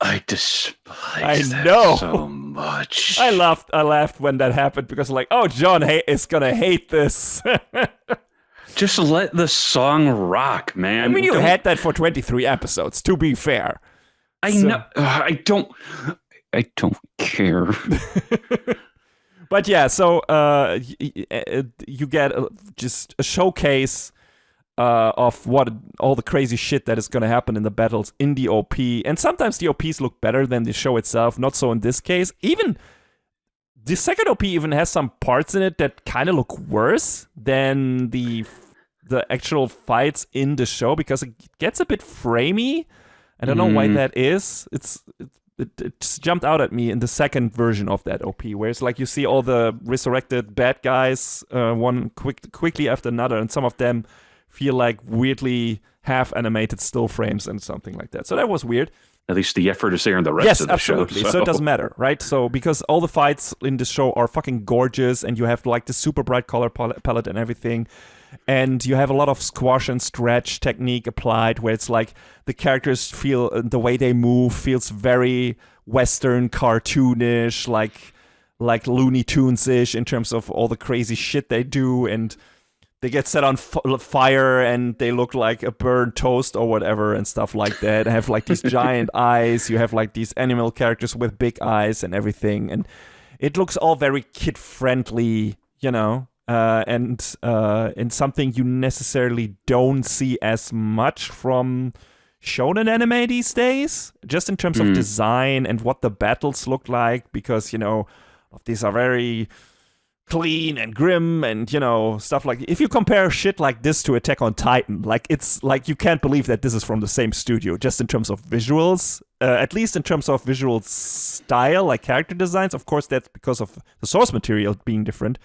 I despise that so much. I laughed when that happened, because John is gonna hate this. Just let the song rock, man. I mean, you had that for 23 episodes, to be fair. I know. I don't care. But yeah, so you get just a showcase of what all the crazy shit that is going to happen in the battles in the OP. And sometimes the OPs look better than the show itself. Not so in this case. Even the second OP even has some parts in it that kind of look worse than the actual fights in the show, because it gets a bit framey. I don't know why that is. It just jumped out at me in the second version of that OP, where it's like you see all the resurrected bad guys one quickly after another, and some of them feel like weirdly half animated still frames and something like that. So that was weird. At least the effort is there in the rest of the absolutely. show. So it doesn't matter, right? So because all the fights in the show are fucking gorgeous, and you have like the super bright color palette and everything, and you have a lot of squash and stretch technique applied, where it's like the characters feel, the way they move feels very Western cartoonish, like Looney Tunes-ish in terms of all the crazy shit they do, and they get set on fire and they look like a burned toast or whatever and stuff like that. They have like these giant eyes. You have like these animal characters with big eyes and everything. And it looks all very kid-friendly, and something you necessarily don't see as much from shonen anime these days, just in terms of design and what the battles look like, because, these are very clean and grim and stuff like, if you compare shit like this to Attack on Titan, like it's like you can't believe that this is from the same studio, just in terms of visuals, at least in terms of visual style, like character designs. Of course, that's because of the source material being different,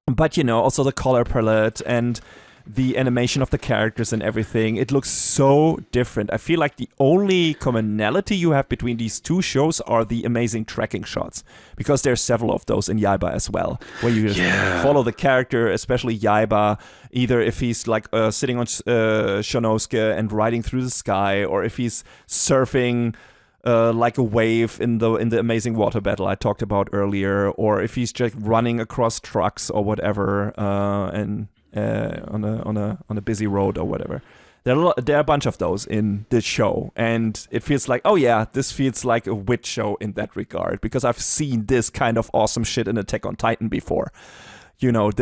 But also the color palette and the animation of the characters and everything, it looks so different. I feel like the only commonality you have between these two shows are the amazing tracking shots, because there's several of those in Yaiba as well, where you just follow the character, especially Yaiba, either if he's like sitting on Shonosuke and riding through the sky, or if he's surfing like a wave in the amazing water battle I talked about earlier, or if he's just running across trucks or whatever, and on a busy road or whatever. There are a bunch of those in this show, and it feels like, oh yeah, this feels like a witch show in that regard, because I've seen this kind of awesome shit in Attack on Titan before,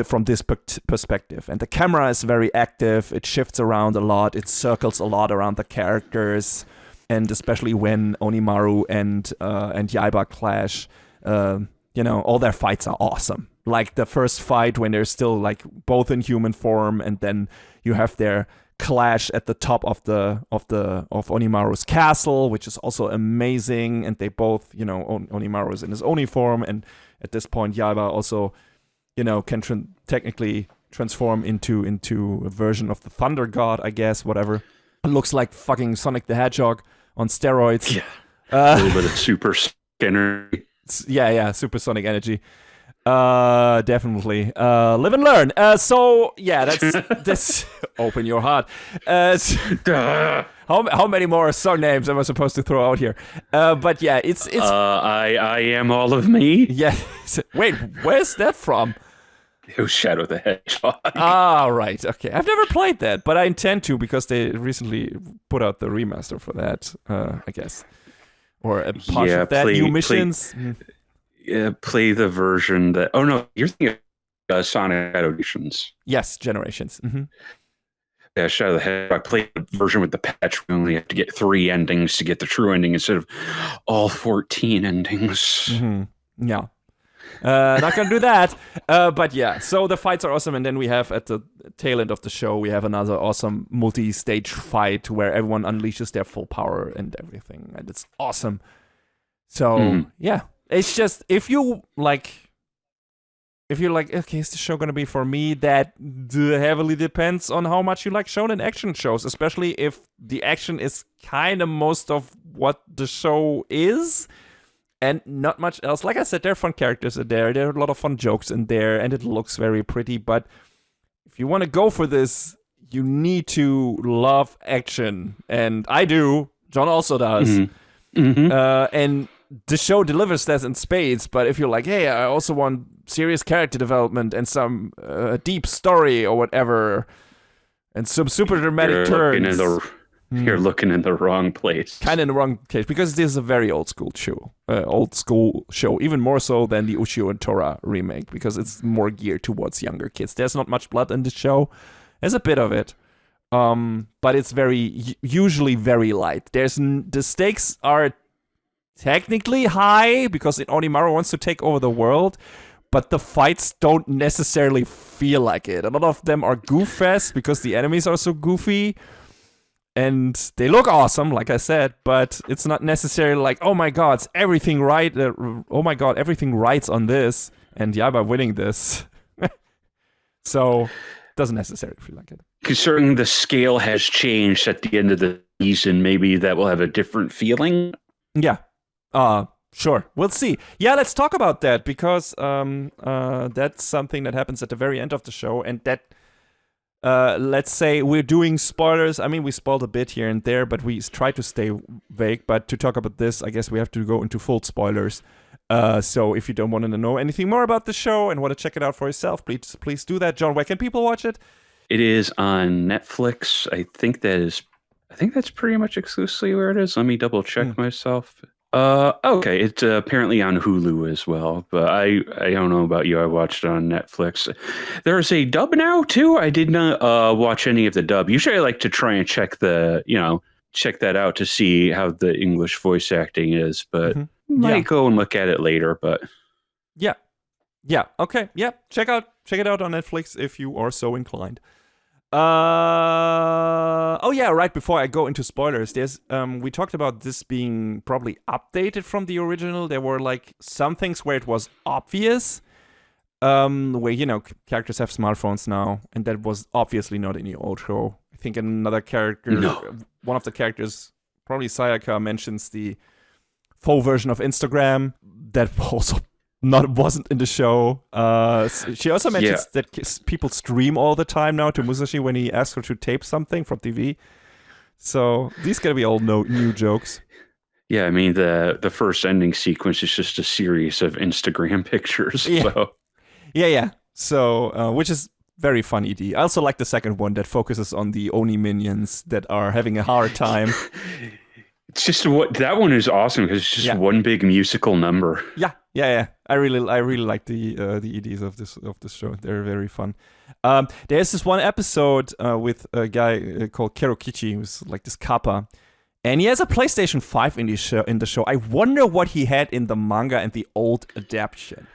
from this perspective. And the camera is very active, it shifts around a lot, it circles a lot around the characters, and especially when Onimaru and Yaiba clash, all their fights are awesome. Like the first fight when they're still like both in human form, and then you have their clash at the top of Onimaru's castle, which is also amazing. And they both, Onimaru is in his Oni form, and at this point Yaiba also, can technically transform into a version of the Thunder God, I guess, whatever. It looks like fucking Sonic the Hedgehog on steroids. Yeah, a little bit of super energy. Yeah, supersonic energy. Definitely. Live and learn. So yeah, that's open your heart. How many more song names am I supposed to throw out here? But yeah, it's. I am all of me. Yeah. Wait, where's that from? It was Shadow the Hedgehog. Ah, right. Okay, I've never played that, but I intend to, because they recently put out the remaster for that. I guess, or a part of that, new missions. Play the version that. Oh no, you're thinking of Sonic Generations. Yes, Generations. Mm-hmm. Yeah, Shadow the Hedgehog. Play the version with the patch. We only have to get 3 endings to get the true ending instead of all 14 endings. Mm-hmm. Yeah. Not gonna do that. But yeah, so the fights are awesome, and then we have at the tail end of the show, we have another awesome multi-stage fight where everyone unleashes their full power and everything, and it's awesome. So yeah. It's just, if you're like, okay, is the show gonna be for me? That heavily depends on how much you like shonen action shows, especially if the action is kind of most of what the show is, and not much else. Like I said, there are fun characters in there. There are a lot of fun jokes in there, and it looks very pretty. But if you want to go for this, you need to love action, and I do. John also does, and the show delivers that in spades. But if you're like, hey, I also want serious character development and some deep story or whatever, and some super dramatic turns, you're looking in the wrong place. Kind of in the wrong place, because this is a very old school show, even more so than the Ushio and Tora remake, because it's more geared towards younger kids. There's not much blood in the show. There's a bit of it, but it's usually very light. The stakes are technically high, because Onimaru wants to take over the world, but the fights don't necessarily feel like it. A lot of them are goof-fest because the enemies are so goofy, and they look awesome, like I said, but it's not necessarily like, oh my god, it's everything right. Oh my god, everything rights on this, and Yaiba winning this. So, it doesn't necessarily feel like it. Considering the scale has changed at the end of the season, maybe that will have a different feeling. Yeah. Sure. We'll see. Yeah, let's talk about that, because that's something that happens at the very end of the show, and that, let's say we're doing spoilers. I mean, we spoiled a bit here and there, but we try to stay vague. But to talk about this, I guess we have to go into full spoilers. So if you don't want to know anything more about the show and want to check it out for yourself, please do that. John, where can people watch it? It is on Netflix. I think that's pretty much exclusively where it is. Let me double check myself. Okay, it's apparently on Hulu as well, but I don't know about you. I watched it on Netflix. There's a dub now too. I did not watch any of the dub. Usually I like to try and check that out to see how the English voice acting is, but might go and look at it later. But yeah, okay, yeah, check it out on Netflix if you are so inclined. Right before I go into spoilers, there's we talked about this being probably updated from the original. There were like some things where it was obvious, where, characters have smartphones now, and that was obviously not in the old show. I think another character, one of the characters, probably Sayaka, mentions the faux version of Instagram that also wasn't in the show. She also mentions that people stream all the time now to Musashi when he asks her to tape something from TV. So these gotta be all new jokes. Yeah, I mean the first ending sequence is just a series of Instagram pictures. Yeah. So. Yeah. So which is very fun. I also like the second one that focuses on the Oni minions that are having a hard time. It's just that one is awesome because it's just one big musical number. Yeah. I really like the EDs of this show. They're very fun. There's this one episode with a guy called Kerokichi, who's like this kappa, and he has a PlayStation 5 in the show. I wonder what he had in the manga and the old adaption.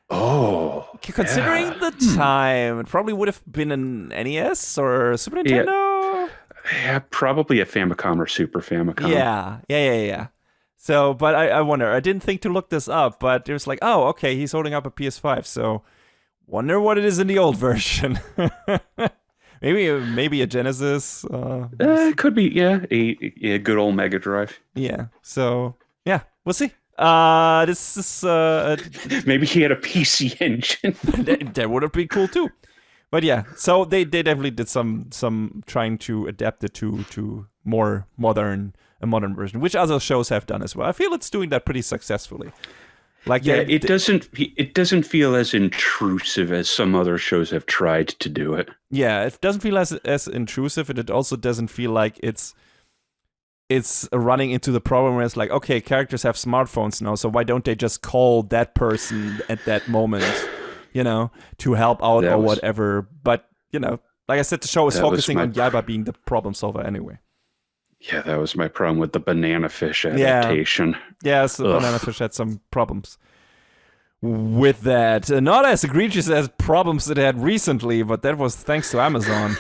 Oh, considering the time, it probably would have been an NES or Super Nintendo. Yeah, probably a Famicom or Super Famicom. Yeah. So, but I wonder. I didn't think to look this up, but it was like, oh, okay, he's holding up a PS5. So, wonder what it is in the old version. maybe a Genesis. It could be, a good old Mega Drive. Yeah. So, yeah, we'll see. This is maybe he had a PC engine. that would have been cool too. But yeah, so they definitely did some trying to adapt it to more modern version, which other shows have done as well. I feel it's doing that pretty successfully. Like it doesn't feel as intrusive as some other shows have tried to do it. Yeah, it doesn't feel as intrusive, and it also doesn't feel like it's running into the problem where it's like, okay, characters have smartphones now, so why don't they just call that person at that moment, to help out or whatever. But, like I said, the show is focusing on Yaiba being the problem solver anyway. Yeah, that was my problem with the banana fish adaptation. Yeah, so banana fish had some problems with that. Not as egregious as problems it had recently, but that was thanks to Amazon.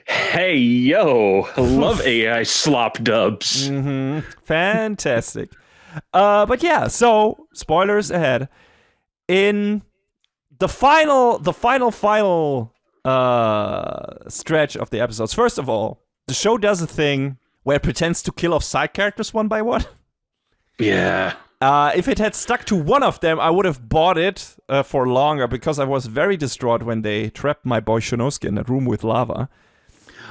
Hey, yo, love AI slop dubs. Mm-hmm. Fantastic. But yeah, so spoilers ahead. In the final stretch of the episodes, first of all, the show does a thing where it pretends to kill off side characters one by one. Yeah. If it had stuck to one of them, I would have bought it for longer because I was very distraught when they trapped my boy Shinosuke in that room with lava.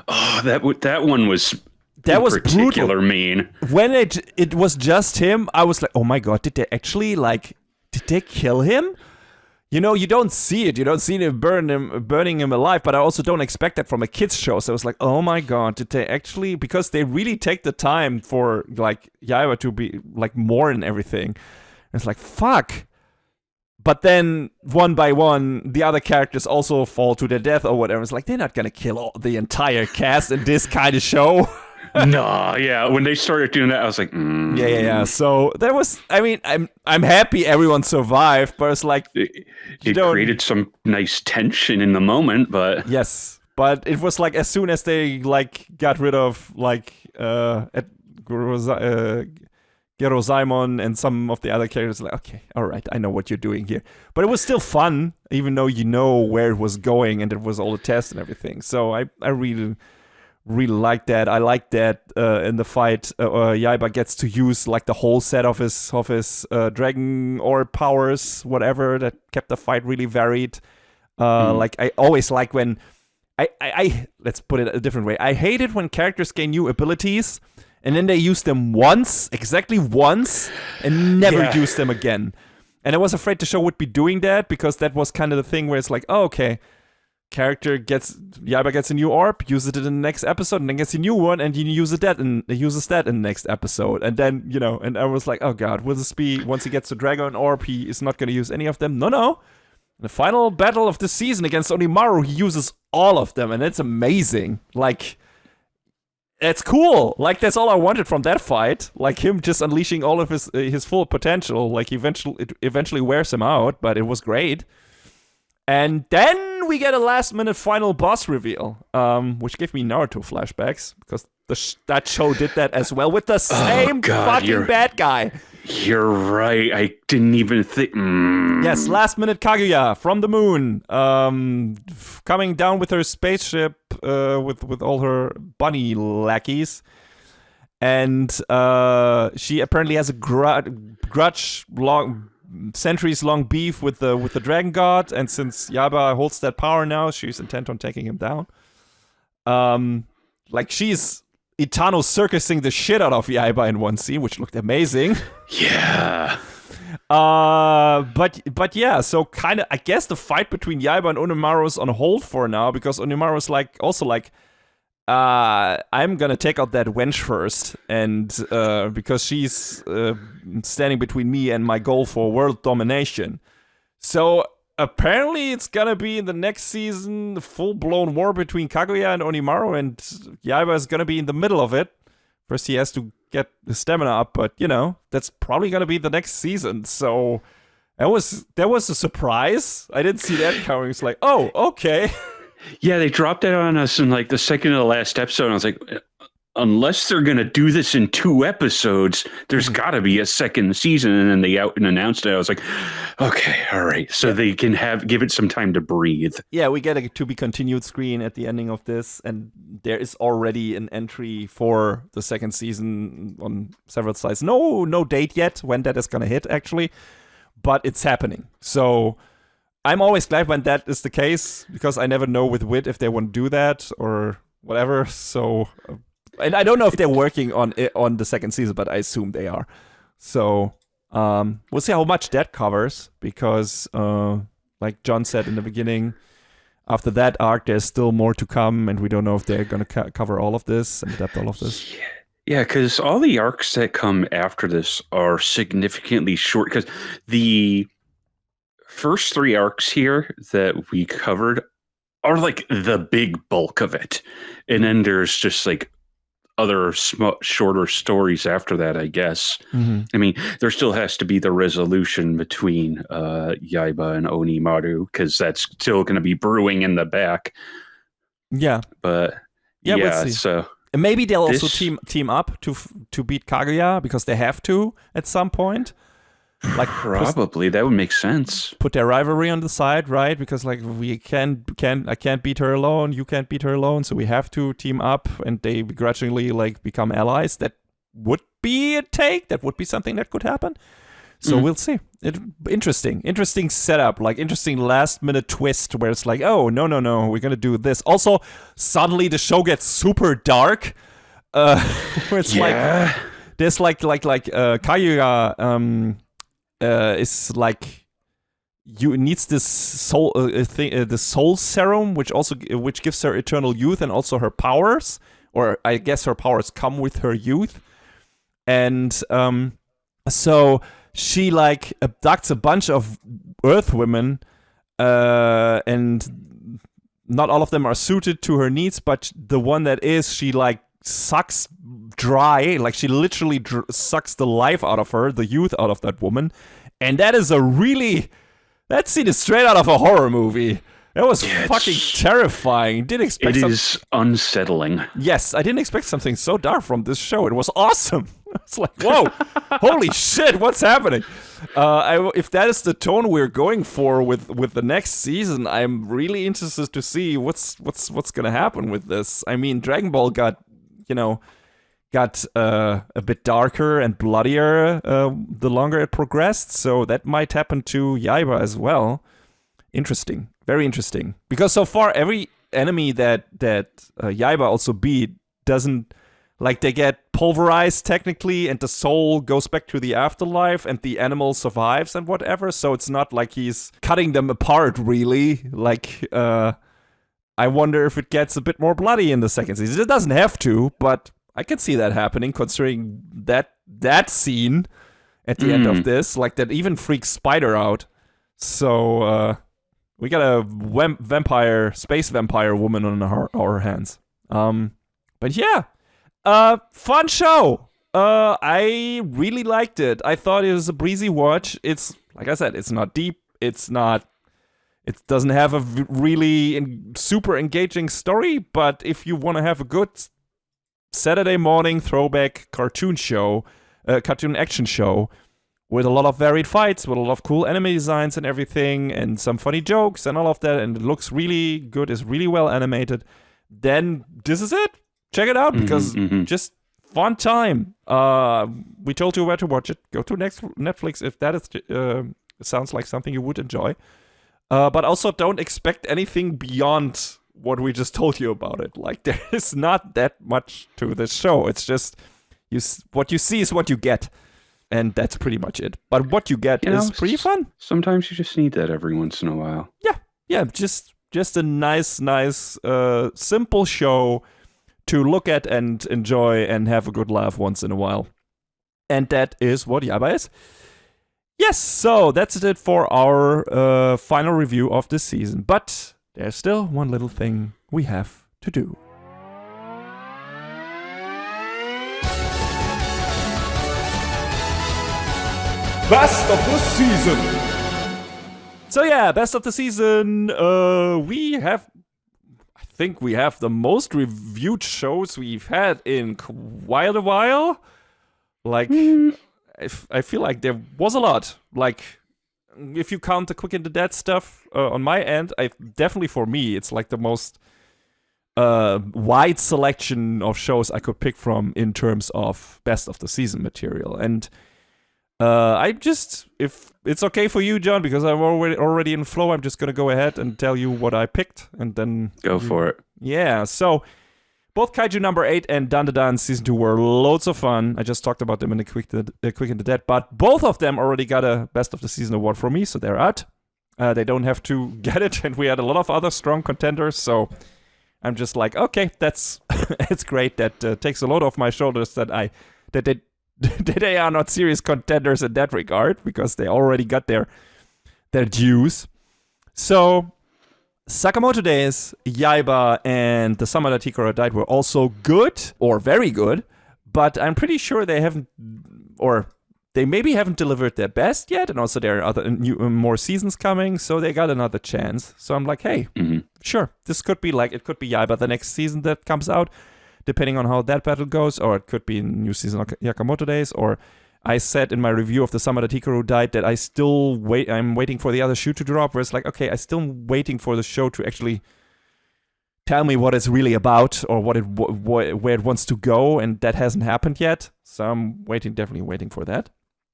Oh, that one was brutal. Mean. When it was just him, I was like, oh my god, did they kill him? You don't see it. You don't see them burning him alive, but I also don't expect that from a kids show. So I was like, oh my god, did they actually? Because they really take the time for like Yaiba to be like more in everything. And it's like, fuck. But then one by one, the other characters also fall to their death or whatever. It's like, they're not gonna kill the entire cast in this kind of show. No, yeah. When they started doing that, I was like, Yeah. So there was. I mean, I'm happy everyone survived, but it's like it created some nice tension in the moment. But yes, but it was like as soon as they like got rid of like Gerozaimon and some of the other characters, like, okay, all right, I know what you're doing here. But it was still fun, even though you know where it was going and it was all the tests and everything. So I really like that. I like that in the fight, Yaiba gets to use like the whole set of his dragon orb powers, whatever, that kept the fight really varied. Like I always like when I let's put it a different way. I hate it when characters gain new abilities and then they use them exactly once, and never use them again. And I was afraid the show would be doing that because that was kind of the thing where it's like, oh, okay. Yaiba gets a new orb, uses it in the next episode, and then gets a new one, and he uses that in the next episode. And then, and I was like, oh god, will this be, once he gets the dragon orb, he is not going to use any of them? No. The final battle of the season against Onimaru, he uses all of them, and it's amazing. Like, it's cool. Like, that's all I wanted from that fight. Like, him just unleashing all of his full potential. Like, it eventually wears him out, but it was great. And then we get a last-minute final boss reveal, which gave me Naruto flashbacks, because that show did that as well with the same fucking bad guy. You're right. I didn't even think. Yes, last minute Kaguya from the moon, coming down with her spaceship with all her bunny lackeys, and she apparently has a grudge, centuries long beef with the dragon god, and since Yaiba holds that power now, she's intent on taking him down. Like she's Itano circusing the shit out of Yaiba in one scene, which looked amazing. Yeah. But yeah, so kind of, I guess the fight between Yaiba and Onimaru is on hold for now, because Onimaru is I'm gonna take out that wench first, and because she's standing between me and my goal for world domination. So apparently it's gonna be in the next season, the full-blown war between Kaguya and Onimaru, and Yaiba is gonna be in the middle of it. First he has to get his stamina up, but that's probably gonna be the next season. So that was a surprise. I didn't see that coming. It's like, oh, okay. Yeah, they dropped that on us in like the second to the last episode. And I was like, unless they're going to do this in 2 episodes, there's got to be a second season. And then they out and announced it. I was like, okay, all right. So they can give it some time to breathe. Yeah, we get a to be continued screen at the ending of this. And there is already an entry for the second season on several sites. No date yet when that is going to hit, actually. But it's happening. So I'm always glad when that is the case, because I never know with WIT if they want to do that or whatever. So, and I don't know if they're working on the second season, but I assume they are. So we'll see how much that covers, because like John said in the beginning, after that arc, there's still more to come, and we don't know if they're going to cover all of this and adapt all of this. Yeah, because all the arcs that come after this are significantly short, because the first 3 arcs here that we covered are like the big bulk of it. And then there's just like other shorter stories after that, I guess. Mm-hmm. I mean, there still has to be the resolution between Yaiba and Onimaru, because that's still going to be brewing in the back. Yeah. But yeah, we'll see. So and maybe they'll also team up to beat Kaguya, because they have to at some point. Like probably that would make sense. Put their rivalry on the side, right? Because like I can't beat her alone, you can't beat her alone, so we have to team up, and they begrudgingly like become allies. That would be a take. That would be something that could happen. So we'll see. Interesting setup, like interesting last minute twist where it's like, oh no, we're gonna do this. Also, suddenly the show gets super dark. It's like there's like Kaguya. Is like you needs this soul the soul serum, which gives her eternal youth and also her powers, or I guess her powers come with her youth, and so she like abducts a bunch of Earth women, and not all of them are suited to her needs, but the one that is, she like sucks dry, like she literally sucks the life out of her, the youth out of that woman, and that scene is straight out of a horror movie. That was fucking terrifying. Didn't expect it is unsettling. Yes, I didn't expect something so dark from this show. It was awesome. It's like, whoa, holy shit, what's happening? If that is the tone we're going for with the next season, I'm really interested to see what's gonna happen with this. I mean, Dragon Ball got a bit darker and bloodier the longer it progressed, so that might happen to Yaiba as well. Interesting, very interesting. Because so far, every enemy that Yaiba also beat doesn't, like, they get pulverized technically, and the soul goes back to the afterlife, and the animal survives and whatever. So it's not like he's cutting them apart, really. Like, I wonder if it gets a bit more bloody in the second season. It doesn't have to, but I can see that happening, considering that scene at the end of this, like, that even freaks Spider out. So we got a space vampire woman on our hands. But yeah, fun show. I really liked it. I thought it was a breezy watch. It's, like I said, it's not deep. It doesn't have a really super engaging story, but if you want to have a good Saturday morning throwback cartoon action show, with a lot of varied fights, with a lot of cool enemy designs and everything, and some funny jokes and all of that, and it looks really good, is really well animated, then this is it. Check it out, because just fun time. We told you where to watch it. Go to Netflix if that is sounds like something you would enjoy. But also don't expect anything beyond what we just told you about it. Like, there is not that much to this show. It's just what you see is what you get. And that's pretty much it. But what you get is pretty fun. Sometimes you just need that every once in a while. Yeah. Just a nice, simple show to look at and enjoy and have a good laugh once in a while. And that is what Yaiba is. Yes, so that's it for our final review of this season. But there's still one little thing we have to do. Best of the season. So yeah, best of the season. I think we have the most reviewed shows we've had in quite a while. Like, I feel like there was a lot. Like, if you count the Quick and the Dead stuff on my end, definitely for me, it's like the most wide selection of shows I could pick from in terms of best of the season material. And if it's okay for you, John, because I'm already in flow, I'm just gonna go ahead and tell you what I picked, and then go for it. Yeah, so both Kaiju number 8 and Dandadan season 2 were loads of fun. I just talked about them in the Quick and the Dead, but both of them already got a best of the season award from me, so they're out. They don't have to get it, and we had a lot of other strong contenders, so I'm just like, okay, that's it's great. That takes a load off my shoulders that they are not serious contenders in that regard, because they already got their dues. So Sakamoto Days, Yaiba, and The Summer That Hikaru Died were also good, or very good, but I'm pretty sure they haven't, or they maybe haven't delivered their best yet, and also there are other more seasons coming, so they got another chance. So I'm like, hey, sure, this could be like, it could be Yaiba the next season that comes out, depending on how that battle goes, or it could be a new season of Yakamoto Days, or I said in my review of The Summer That Hikaru Died that I'm waiting for the other shoe to drop, where it's like, okay, I'm still waiting for the show to actually tell me what it's really about, or where it wants to go, and that hasn't happened yet, so I'm definitely waiting for that.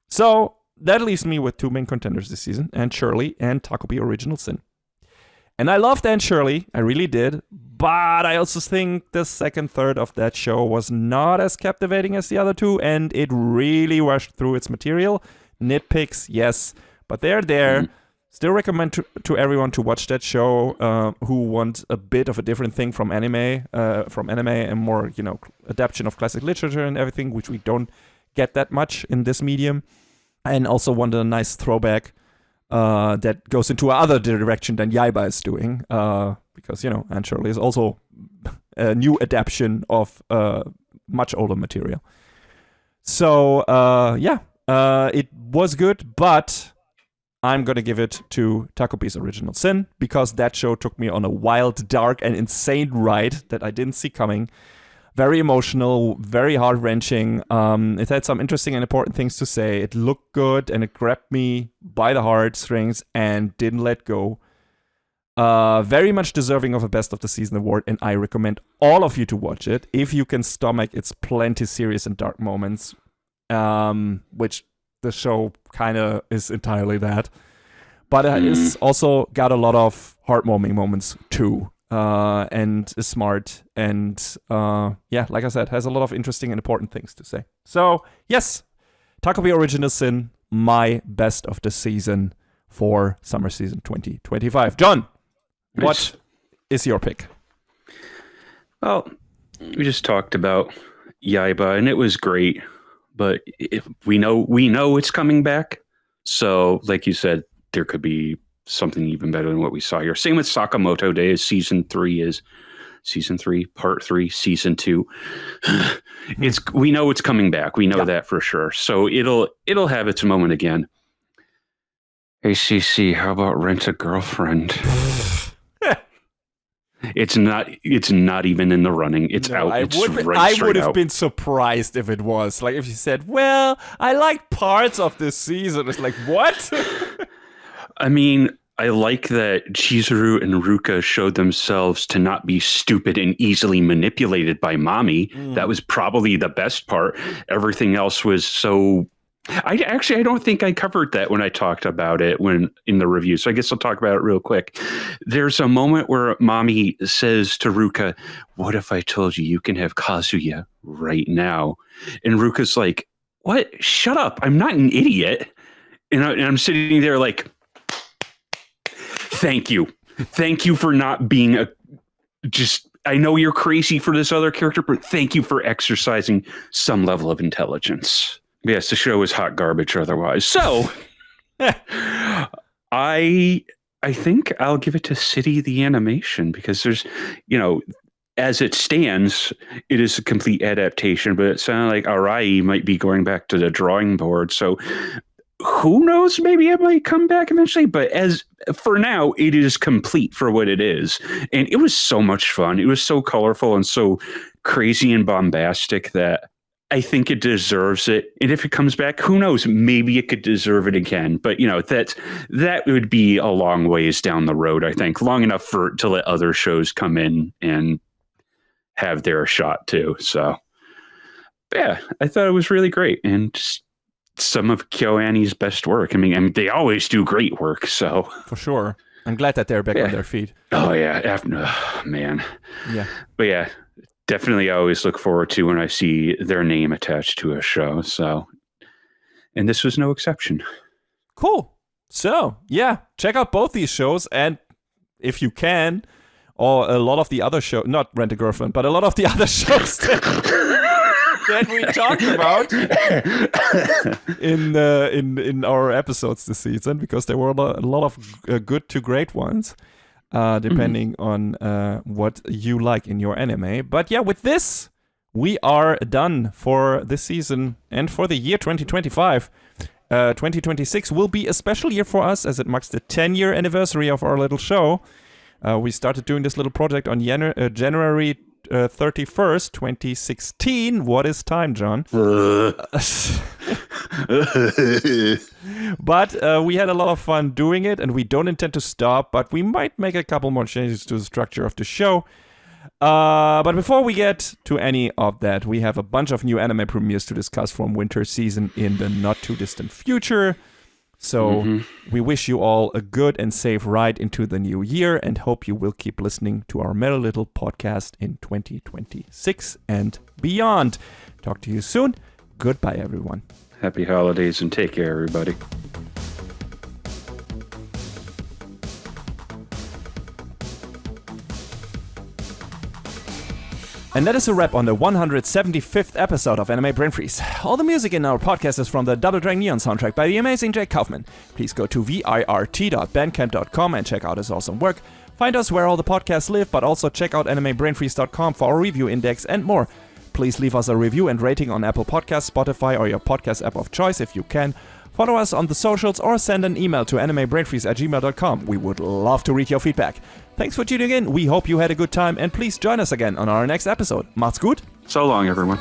So that leaves me with two main contenders this season, Anne Shirley and Takopi Original Sin. And I loved Anne Shirley, I really did, but I also think the second third of that show was not as captivating as the other two, and it really rushed through its material. Nitpicks, yes, but they're there. Still recommend to everyone to watch that show who want a bit of a different thing from anime and more, adaptation of classic literature and everything, which we don't get that much in this medium, and also want a nice throwback that goes into another direction than Yaiba is doing, because, Anne Shirley is also a new adaptation of much older material. So, it was good, but I'm going to give it to Takopi's Original Sin, because that show took me on a wild, dark, and insane ride that I didn't see coming. Very emotional, very heart-wrenching. It had some interesting and important things to say. It looked good, and it grabbed me by the heartstrings and didn't let go. Very much deserving of a Best of the Season award, and I recommend all of you to watch it if you can stomach its plenty serious and dark moments, which the show kind of is entirely that. But it's also got a lot of heartwarming moments too. And is smart, and like I said, has a lot of interesting and important things to say. So, yes, Takopi Original Sin, my best of the season for summer season 2025. John, what is your pick? Well, we just talked about Yaiba, and it was great, but if we know it's coming back. So, like you said, there could be something even better than what we saw here. Same with Sakamoto Days. Season 3, part 3, season 2. We know it's coming back. We know that for sure. So it'll have its moment again. Hey, CC, how about Rent a Girlfriend? It's not even in the running. It's out. I would have been surprised if it was. Like if you said, well, I like parts of this season. It's like, what? I mean, I like that Chizuru and Ruka showed themselves to not be stupid and easily manipulated by Mommy. That was probably the best part. Everything else was so... I don't think I covered that when I talked about it in the review. So I guess I'll talk about it real quick. There's a moment where Mommy says to Ruka, "What if I told you can have Kazuya right now?" And Ruka's like, "What? Shut up. I'm not an idiot." And I'm sitting there like, thank you. Thank you for not being I know you're crazy for this other character, but thank you for exercising some level of intelligence. Yes, the show is hot garbage otherwise. So I think I'll give it to City the Animation because there's, as it stands, it is a complete adaptation, but it sounded like Arai might be going back to the drawing board. So who knows? Maybe it might come back eventually. But as for now, it is complete for what it is. And it was so much fun. It was so colorful and so crazy and bombastic that I think it deserves it. And if it comes back, who knows? Maybe it could deserve it again. But, that would be a long ways down the road, I think. Long enough to let other shows come in and have their shot, too. So, yeah, I thought it was really great. And just some of KyoAni's best work. I mean, they always do great work. So for sure. I'm glad that they're back on their feet. Oh, yeah. Man. Yeah. But, yeah. Definitely, I always look forward to when I see their name attached to a show. So, and this was no exception. Cool. So, yeah, check out both these shows, and if you can, or a lot of the other shows, not Rent a Girlfriend, but a lot of the other shows that we talked about in our episodes this season, because there were a lot of good to great ones. Depending on what you like in your anime. But yeah, with this, we are done for this season and for the year 2025. 2026 will be a special year for us as it marks the 10-year anniversary of our little show. We started doing this little project on January 31st, 2016. What is time, John? But we had a lot of fun doing it, and we don't intend to stop, but we might make a couple more changes to the structure of the show. But before we get to any of that, we have a bunch of new anime premieres to discuss from winter season in the not-too-distant future. So we wish you all a good and safe ride into the new year and hope you will keep listening to our Merry Little podcast in 2026 and beyond. Talk to you soon. Goodbye, everyone. Happy holidays and take care, everybody. And that is a wrap on the 175th episode of Anime Brain Freeze. All the music in our podcast is from the Double Dragon Neon soundtrack by the amazing Jake Kaufman. Please go to virt.bandcamp.com and check out his awesome work. Find us where all the podcasts live, but also check out animebrainfreeze.com for our review index and more. Please leave us a review and rating on Apple Podcasts, Spotify, or your podcast app of choice if you can. Follow us on the socials or send an email to animebrainfreeze@gmail.com. We would love to read your feedback. Thanks for tuning in. We hope you had a good time, and please join us again on our next episode. Macht's gut. So long, everyone.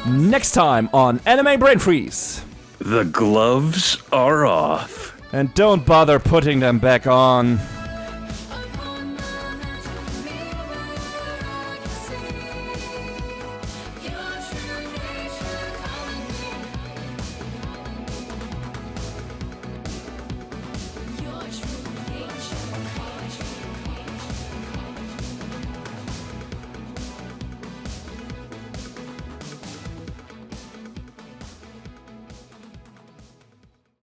Next time on Anime Brain Freeze. The gloves are off. And don't bother putting them back on.